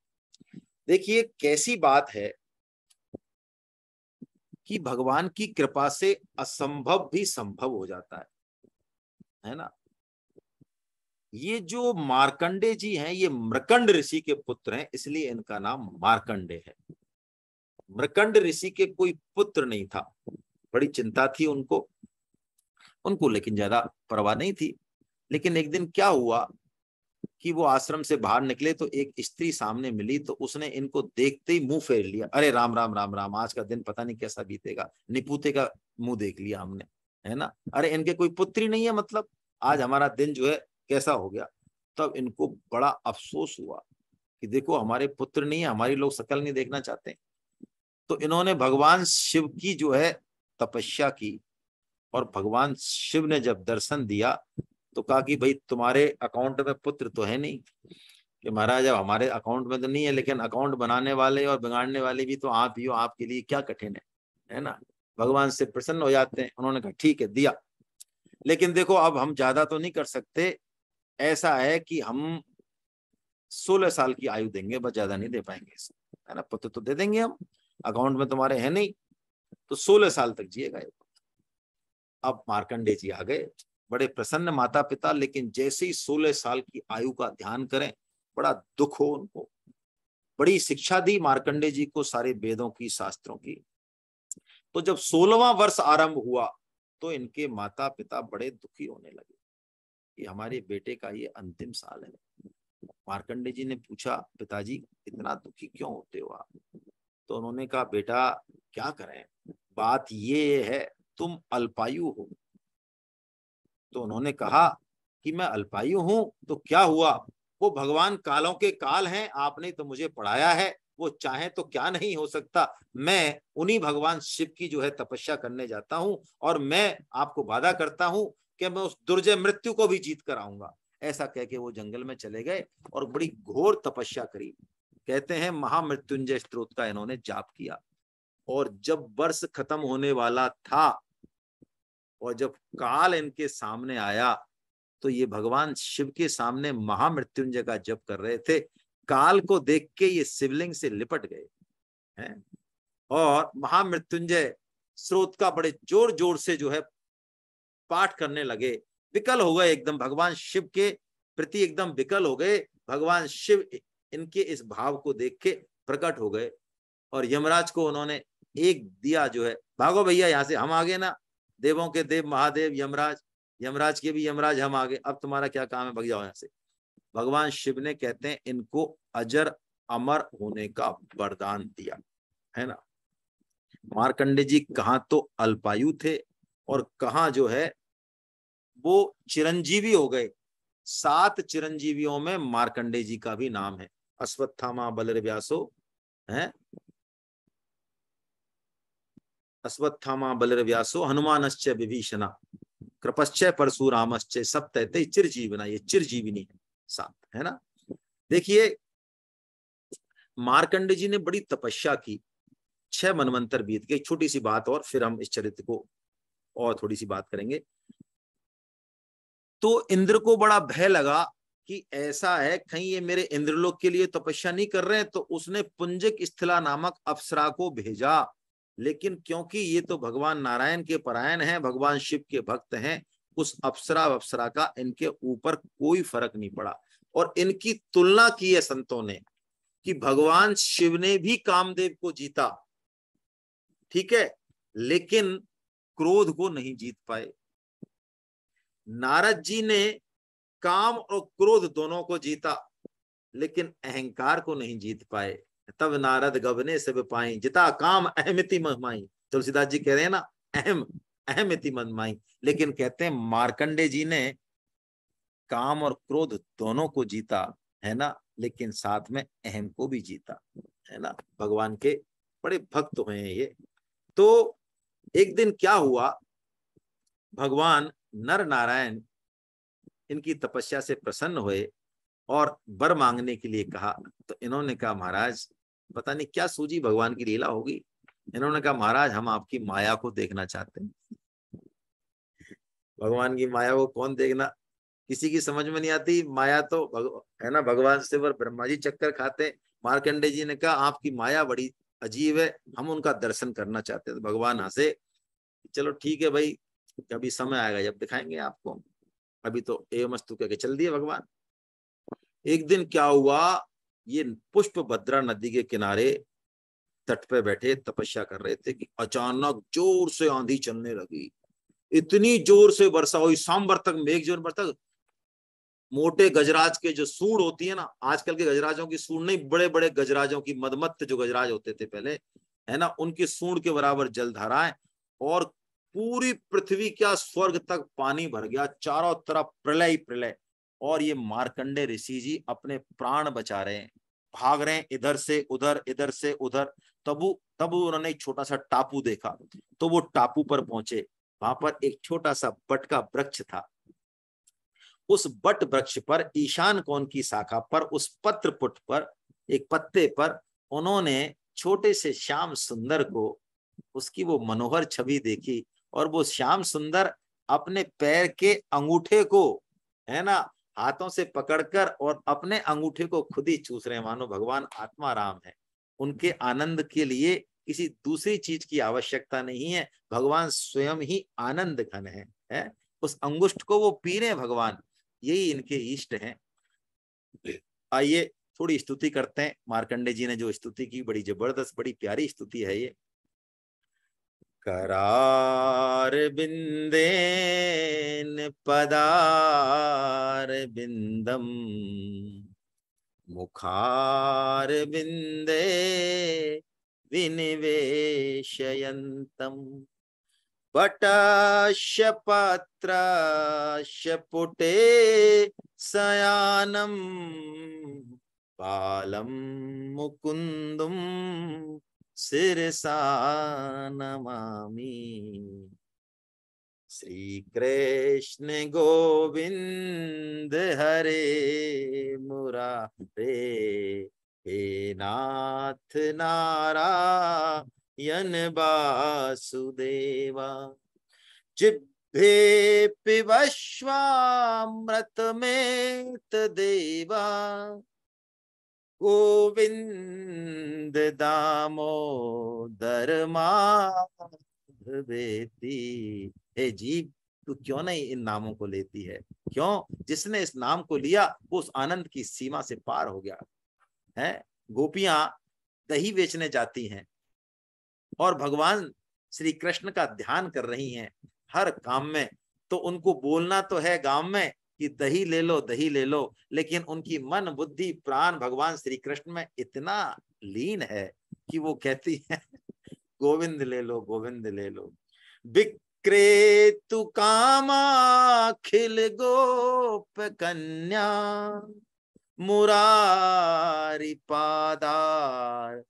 S1: देखिए कैसी बात है कि भगवान की कृपा से असंभव भी संभव हो जाता है ना। ये जो मार्कंडे जी हैं ये मृकंड ऋषि के पुत्र हैं, इसलिए इनका नाम मार्कंडे है। मृकंड ऋषि के कोई पुत्र नहीं था, बड़ी चिंता थी उनको लेकिन ज्यादा परवाह नहीं थी। लेकिन एक दिन क्या हुआ कि वो आश्रम से बाहर निकले तो एक स्त्री सामने मिली, तो उसने इनको देखते ही मुंह फेर लिया। अरे राम राम राम राम, आज का दिन पता नहीं कैसा बीतेगा, निपुते का मुंह देख लिया हमने, है ना। अरे इनके कोई पुत्री नहीं है, मतलब आज हमारा दिन जो है कैसा हो गया। तब इनको बड़ा अफसोस हुआ कि देखो हमारे पुत्र नहीं है, हमारी लोग शकल नहीं देखना चाहते। तो इन्होंने भगवान शिव की जो है तपस्या की, और भगवान शिव ने जब दर्शन दिया तो कहा कि भाई तुम्हारे अकाउंट में पुत्र तो है नहीं। कि महाराज अब हमारे अकाउंट में तो नहीं है, लेकिन अकाउंट बनाने वाले और बिगाड़ने वाले भी तो आप ही हो, आपके लिए क्या कठिन है ना। भगवान से प्रसन्न हो जाते हैं। उन्होंने कहा ठीक है दिया, लेकिन देखो अब हम ज्यादा तो नहीं कर सकते, ऐसा है कि हम 16 साल की आयु देंगे, बस ज्यादा नहीं दे पाएंगे, है ना। पुत्र तो दे देंगे हम, अकाउंट में तुम्हारे है नहीं, तो 16 साल तक जिएगा। अब मार्कंडे जी आ गए, बड़े प्रसन्न माता पिता, लेकिन जैसे ही 16 साल की आयु का ध्यान करें बड़ा दुख हो उनको। बड़ी शिक्षा दी मार्कंडे जी को सारे वेदों की, शास्त्रों की। तो जब 16वां वर्ष आरंभ हुआ तो इनके माता पिता बड़े दुखी होने लगे कि हमारे बेटे का ये अंतिम साल है। मार्कंडे जी ने पूछा, पिताजी इतना दुखी क्यों होते हो आप। तो उन्होंने कहा, बेटा क्या करें, बात ये है तुम अल्पायु हो। तो उन्होंने कहा कि मैं अल्पायु हूं तो क्या हुआ, वो भगवान कालों के काल हैं, आपने तो मुझे पढ़ाया है, वो चाहे तो क्या नहीं हो सकता। मैं उन्हीं भगवान शिव की जो है तपस्या करने जाता हूं, और मैं आपको वादा करता हूं कि मैं उस दुर्जय मृत्यु को भी जीत कर आऊंगा। ऐसा कह के वो जंगल में चले गए और बड़ी घोर तपस्या करी। कहते हैं महामृत्युंजय स्त्रोत का इन्होंने जाप किया। और जब वर्ष खत्म होने वाला था और जब काल इनके सामने आया तो ये भगवान शिव के सामने महामृत्युंजय का जप कर रहे थे। काल को देख के ये शिवलिंग से लिपट गए हैं और महामृत्युंजय स्रोत का बड़े जोर जोर से जो है पाठ करने लगे। विकल हो गए एकदम, भगवान शिव के प्रति एकदम विकल हो गए। भगवान शिव इनके इस भाव को देख के प्रकट हो गए और यमराज को उन्होंने एक दिया जो है, भागो भैया यहाँ से, हम आगे ना, देवों के देव महादेव यमराज, यमराज के भी यमराज हम आगे, अब तुम्हारा क्या काम है, भग जाओ यहाँ से। भगवान शिव ने कहते हैं इनको अजर अमर होने का वरदान दिया, है ना। मार्कंडे जी कहाँ तो अल्पायु थे और कहाँ जो है वो चिरंजीवी हो गए। 7 चिरंजीवियों में मार्कंडे जी का भी नाम है। अश्वत्थामा बलर्व्यासो है, अश्वत्थामा बलर्व्यासो हनुमानश्च विभीषणा कृपश्च परशुरामश्च सप्तैते चिरजीवना, ये चिरजीविनी है 7, है ना। देखिए मार्कंडे जी ने बड़ी तपस्या की, 6 मनवंतर बीत गए। छोटी सी बात और फिर हम इस चरित्र को और थोड़ी सी बात करेंगे। तो इंद्र को बड़ा भय लगा कि ऐसा है कहीं ये मेरे इंद्रलोक के लिए तपस्या नहीं कर रहे हैं, तो उसने पुंजक स्थिला नामक अप्सरा को भेजा। लेकिन क्योंकि ये तो भगवान नारायण के परायण हैं, भगवान शिव के भक्त हैं, उस अप्सरा का इनके ऊपर कोई फर्क नहीं पड़ा। और इनकी तुलना की है संतों ने कि भगवान शिव ने भी कामदेव को जीता, ठीक है, लेकिन क्रोध को नहीं जीत पाए। नारद जी ने काम और क्रोध दोनों को जीता, लेकिन अहंकार को नहीं जीत पाए। तब नारद गबने सब पाई, जिता काम अहमिति महमाई। तुलसीदास जी कह रहे हैं ना, अहम अहमिति मनमाई। लेकिन कहते हैं मार्कंडे जी ने काम और क्रोध दोनों को जीता, है ना, लेकिन साथ में अहम को भी जीता, है ना। भगवान के बड़े भक्त हुए हैं ये। तो एक दिन क्या हुआ, भगवान नर नारायण इनकी तपस्या से प्रसन्न हुए और वर मांगने के लिए कहा। तो इन्होंने कहा महाराज पता नहीं क्या सूझी, भगवान की लीला होगी। इन्होंने कहा महाराज हम आपकी माया को देखना चाहते हैं। भगवान की माया को कौन देखना, किसी की समझ में नहीं आती माया तो है ना, भगवान से वर ब्रह्मा जी चक्कर खाते। मार्कंडे जी ने कहा आपकी माया बड़ी अजीब है, हम उनका दर्शन करना चाहते हैं। तो भगवान हंसे, चलो ठीक है भाई, कभी समय आएगा जब दिखाएंगे आपको, अभी तो एवमस्तु कह के चल दिए भगवान। एक दिन क्या हुआ, ये पुष्प भद्रा नदी के किनारे तट पे बैठे तपस्या कर रहे थे कि अचानक जोर से आंधी चलने लगी। इतनी जोर से वर्षा हुई, सांबर तक मेघ जोर तक। मोटे गजराज के जो सूंड होती है ना, आजकल के गजराजों की सूंड नहीं, बड़े बड़े गजराजों की, मदमत्त जो गजराज होते थे पहले, है ना, उनकी सूंड के बराबर जलधाराएं। और पूरी पृथ्वी क्या स्वर्ग तक पानी भर गया, चारों तरफ प्रलय ही प्रलय। और ये मार्कंडे ऋषि जी अपने प्राण बचा रहे हैं, भाग रहे हैं इधर से उधर, इधर से उधर। तब उन्होंने एक छोटा सा टापू देखा, तो वो टापू पर पहुंचे। वहां पर एक छोटा सा बट का वृक्ष था। उस बट वृक्ष पर ईशान कोण की शाखा पर, उस पत्र पुट पर, एक पत्ते पर उन्होंने छोटे से श्याम सुंदर को, उसकी वो मनोहर छवि देखी। और वो श्याम सुंदर अपने पैर के अंगूठे को, है ना, हाथों से पकड़कर और अपने अंगूठे को खुद ही चूस रहे हैं, मानो भगवान आत्मा राम है। उनके आनंद के लिए किसी दूसरी चीज की आवश्यकता नहीं है, भगवान स्वयं ही आनंद घन है? उस अंगुष्ठ को वो पी रहे हैं भगवान, यही इनके इष्ट हैं। आइए थोड़ी स्तुति करते हैं। मार्कंडे जी ने जो स्तुति की, बड़ी जबरदस्त, बड़ी प्यारी स्तुति है ये। करार बिंदेन पदार बिंदम मुखार बिंदे विनिवेशयन्तम वटस्य पत्रस्य पुटे शयानं बालं मुकुन्दं शिरसा नमामि। श्री कृष्ण गोविंद हरे मुरारे, हे नाथ नारायण वासुदेवा। जिह्वे पिबश्वामृतमेत देवा, गोविंद दामोदर माधवेति। हे जीव तू क्यों नहीं इन नामों को लेती है? क्यों? जिसने इस नाम को लिया वो उस आनंद की सीमा से पार हो गया है। गोपियां दही बेचने जाती हैं और भगवान श्री कृष्ण का ध्यान कर रही हैं हर काम में, तो उनको बोलना तो है गांव में कि दही ले लो, दही ले लो, लेकिन उनकी मन बुद्धि प्राण भगवान श्री कृष्ण में इतना लीन है कि वो कहती है गोविंद ले लो, गोविंद ले लो। विक्रेतु कामाखिल गोप कन्या मुरारी पादार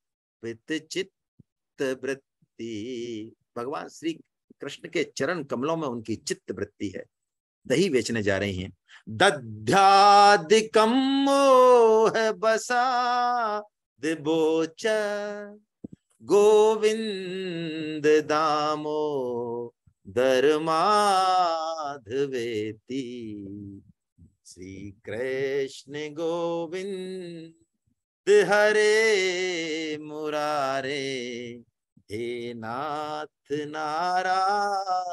S1: चित्त वृत्ति। भगवान श्री कृष्ण के चरण कमलों में उनकी चित्त वृत्ति है। दही बेचने जा रही हैं। दध्यादिकम मोह बसा दिबोच गोविंद दामो धर्माधवेती। श्री कृष्ण गोविंद हरे मुरारे, हे नाथ नारायण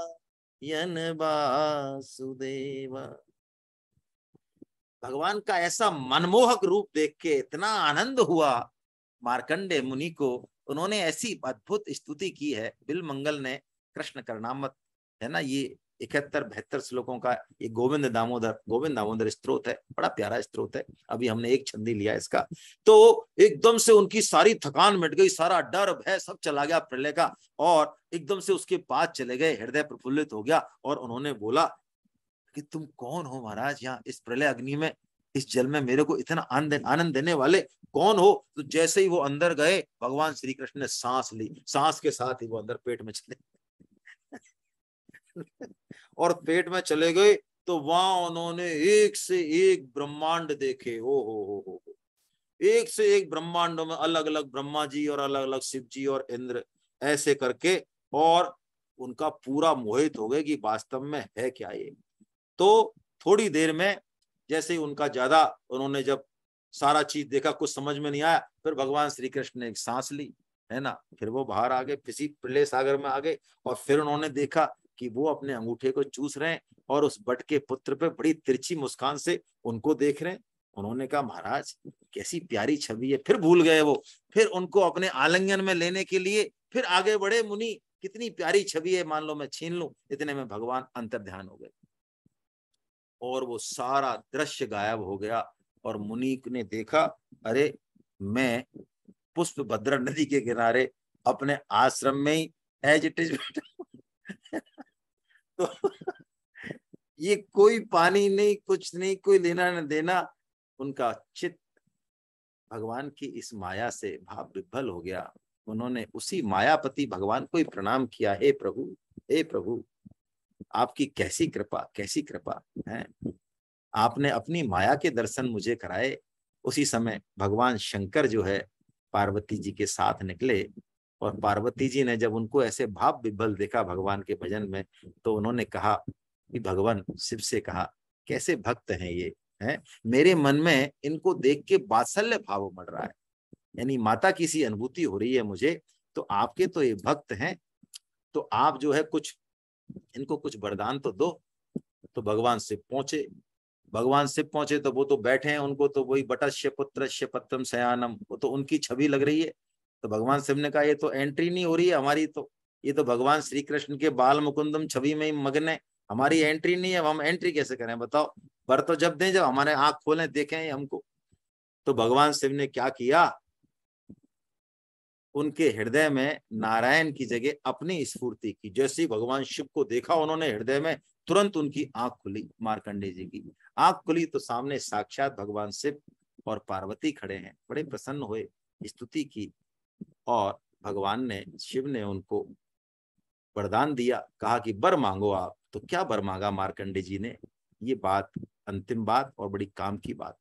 S1: वासुदेव। भगवान का ऐसा मनमोहक रूप देख के इतना आनंद हुआ मार्कंडेय मुनि को। उन्होंने ऐसी अद्भुत स्तुति की है। बिल मंगल ने कृष्ण करनामत है ना, ये 71-72 श्लोकों का ये गोविंद दामोदर स्तोत्र है। बड़ा प्यारा स्तोत्र है। अभी हमने एक छंदी लिया इसका, तो एकदम से उनकी सारी थकान मिट गई, सारा डर भय सब चला गया प्रलय का, और एकदम से उसके पास चले गए। हृदय प्रफुल्लित हो गया और उन्होंने बोला कि तुम कौन हो महाराज, यहाँ इस प्रलय अग्नि में, इस जल में मेरे को इतना आनंद देने वाले कौन हो। तो जैसे ही वो अंदर गए, भगवान श्री कृष्ण ने सांस ली, सांस के साथ ही वो अंदर पेट में चले और पेट में चले गए तो वहां उन्होंने एक से एक ब्रह्मांड देखे। हो एक से एक ब्रह्मांडों में अलग अलग ब्रह्मा जी और अलग अलग शिव जी और इंद्र, ऐसे करके, और उनका पूरा मोहित हो गए कि वास्तव में है क्या ये। तो थोड़ी देर में जैसे ही उनका ज्यादा, उन्होंने जब सारा चीज देखा, कुछ समझ में नहीं आया, फिर भगवान श्री कृष्ण ने एक सांस ली है ना, फिर वो बाहर आ गए, किसी प्रलय सागर में आ गए, और फिर उन्होंने देखा कि वो अपने अंगूठे को चूस रहे हैं और उस बट के पुत्र पे बड़ी तिरछी मुस्कान से उनको देख रहे हैं। उन्होंने कहा महाराज कैसी प्यारी छवि है। फिर भूल गए वो, फिर उनको अपने आलिंगन में लेने के लिए फिर आगे बढ़े। मुनि कितनी प्यारी छवि है, मान लो मैं छीन लूं। इतने में भगवान अंतर्ध्यान हो गए और वो सारा दृश्य गायब हो गया। और मुनि ने देखा, अरे मैं पुष्प भद्रा नदी के किनारे अपने आश्रम में ही एज इट इज बैठा तो ये कोई पानी नहीं, कुछ नहीं, कोई लेना न देना। उनका चित्त भगवान की इस माया से भाव विभल हो गया। उन्होंने उसी मायापति भगवान को ही प्रणाम किया, हे प्रभु, हे प्रभु, आपकी कैसी कृपा, कैसी कृपा है। आपने अपनी माया के दर्शन मुझे कराए। उसी समय भगवान शंकर जो है पार्वती जी के साथ निकले, और पार्वती जी ने जब उनको ऐसे भाव विभल देखा भगवान के भजन में, तो उन्होंने कहा कि भगवान शिव से कहा, कैसे भक्त हैं ये, हैं, मेरे मन में इनको देख के वात्सल्य भाव उमड़ रहा है, यानी माता की सी अनुभूति हो रही है मुझे। तो आपके तो ये भक्त हैं, तो आप जो है कुछ इनको कुछ वरदान तो दो। तो भगवान शिव पहुंचे। तो वो तो बैठे हैं, उनको तो वही बटस्य पुत्रस्य पत्रम शयानम, वो तो उनकी छवि लग रही है। तो भगवान शिव ने कहा ये तो एंट्री नहीं हो रही है हमारी, तो ये तो भगवान श्री कृष्ण के बाल मुकुंदम छवि में ही मगन है, हमारी एंट्री नहीं है, हम एंट्री कैसे करें बताओ। वर तो जब दें जब हमारे आंख खोलें देखें हमको। तो भगवान शिव ने क्या किया, उनके हृदय में नारायण की जगह अपनी स्फूर्ति की। जैसे ही भगवान शिव को देखा उन्होंने हृदय में, तुरंत उनकी आंख खुली, मार्कंडेय जी की आंख खुली, तो सामने साक्षात भगवान शिव और पार्वती खड़े हैं। बड़े प्रसन्न हुए, स्तुति की, और भगवान ने, शिव ने उनको वरदान दिया, कहा कि वर मांगो आप। तो क्या वर मांगा मार्कंडेय जी ने, ये बात अंतिम बात और बड़ी काम की बात।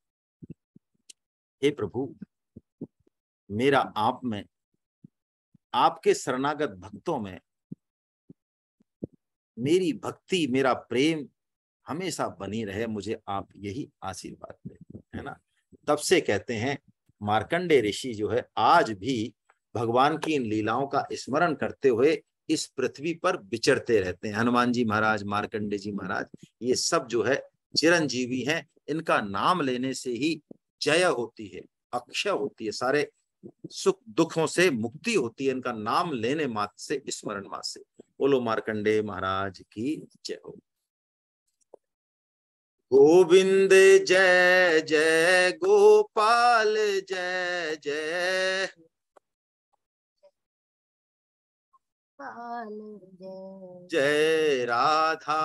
S1: हे प्रभु, मेरा आप में, आपके शरणागत भक्तों में मेरी भक्ति, मेरा प्रेम हमेशा बनी रहे, मुझे आप यही आशीर्वाद दें, है ना। तब से कहते हैं मार्कंडेय ऋषि जो है आज भी भगवान की इन लीलाओं का स्मरण करते हुए इस पृथ्वी पर विचरते रहते हैं। हनुमान जी महाराज, मार्कंडेय जी महाराज, ये सब जो है चिरंजीवी हैं। इनका नाम लेने से ही जय होती है, अक्षय होती है, सारे सुख दुखों से मुक्ति होती है इनका नाम लेने मात्र से, स्मरण मात्र से। बोलो मार्कंडेय महाराज की जय हो। गोविंद जय जय गोपाल जय जय जय राधा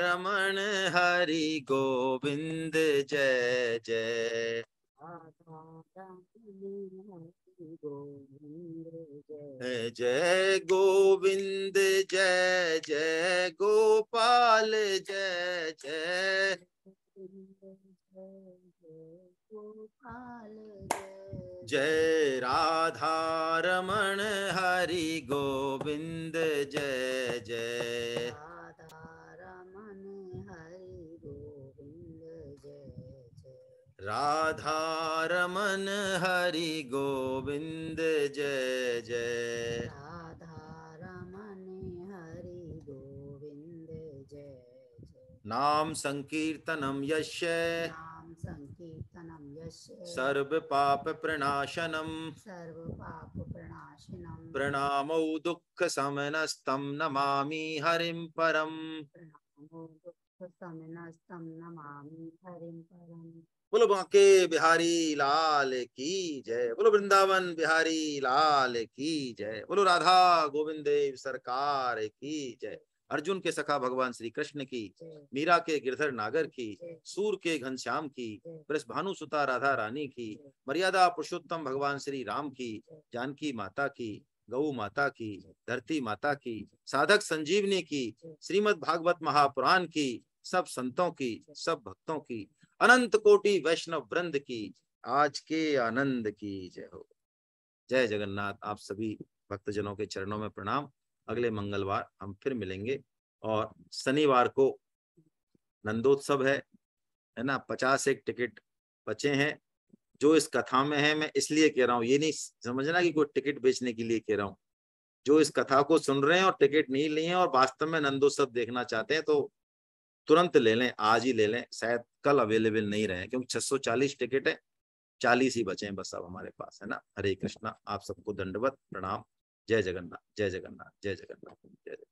S1: रमण हरि गोविंद जय जय जय गोविंद जय जय गोपाल जय जय जय राधा रमण हरि गोविंद जय जय राधा रमन हरि गोविंद जय जय नाम संकीर्तनम यस्य सर्व पाप प्रणाशनम प्रणामो दुख समनस्तं नमामि हरिं परम। बोलो बांके बिहारी लाल की जय, बोलो वृंदावन बिहारी लाल की जय, बोलो राधा गोविंद देव सरकार की जय, अर्जुन के सखा भगवान श्री कृष्ण की, मीरा के गिरधर नागर की, सूर के घनश्याम की, वृषभानु सुता राधा रानी की, मर्यादा पुरुषोत्तम भगवान श्री राम की, जानकी माता की, गौ माता की, धरती माता की, साधक संजीवनी की, श्रीमद् भागवत महापुराण की, सब संतों की, सब भक्तों की, अनंत कोटि वैष्णव वृंद की आज के आनंद की जय हो। जय जगन्नाथ। आप सभी भक्तजनों के चरणों में प्रणाम। अगले मंगलवार हम फिर मिलेंगे और शनिवार को नंदोत्सव है ना। 51 टिकट बचे हैं जो इस कथा में है। मैं इसलिए कह रहा हूँ, ये नहीं समझना कि कोई टिकट बेचने के लिए कह रहा हूँ। जो इस कथा को सुन रहे हैं और टिकट नहीं लिए हैं और वास्तव में नंदोत्सव देखना चाहते हैं तो तुरंत ले लें, आज ही ले लें, शायद कल अवेलेबल नहीं रहे, क्योंकि 640 टिकट है, 40 ही बचे हैं बस अब हमारे पास, है ना। हरे कृष्णा। आप सबको दंडवत प्रणाम। जय जगन्नाथ, जय जगन्नाथ, जय जगन्नाथ, जय जगन्नाथ।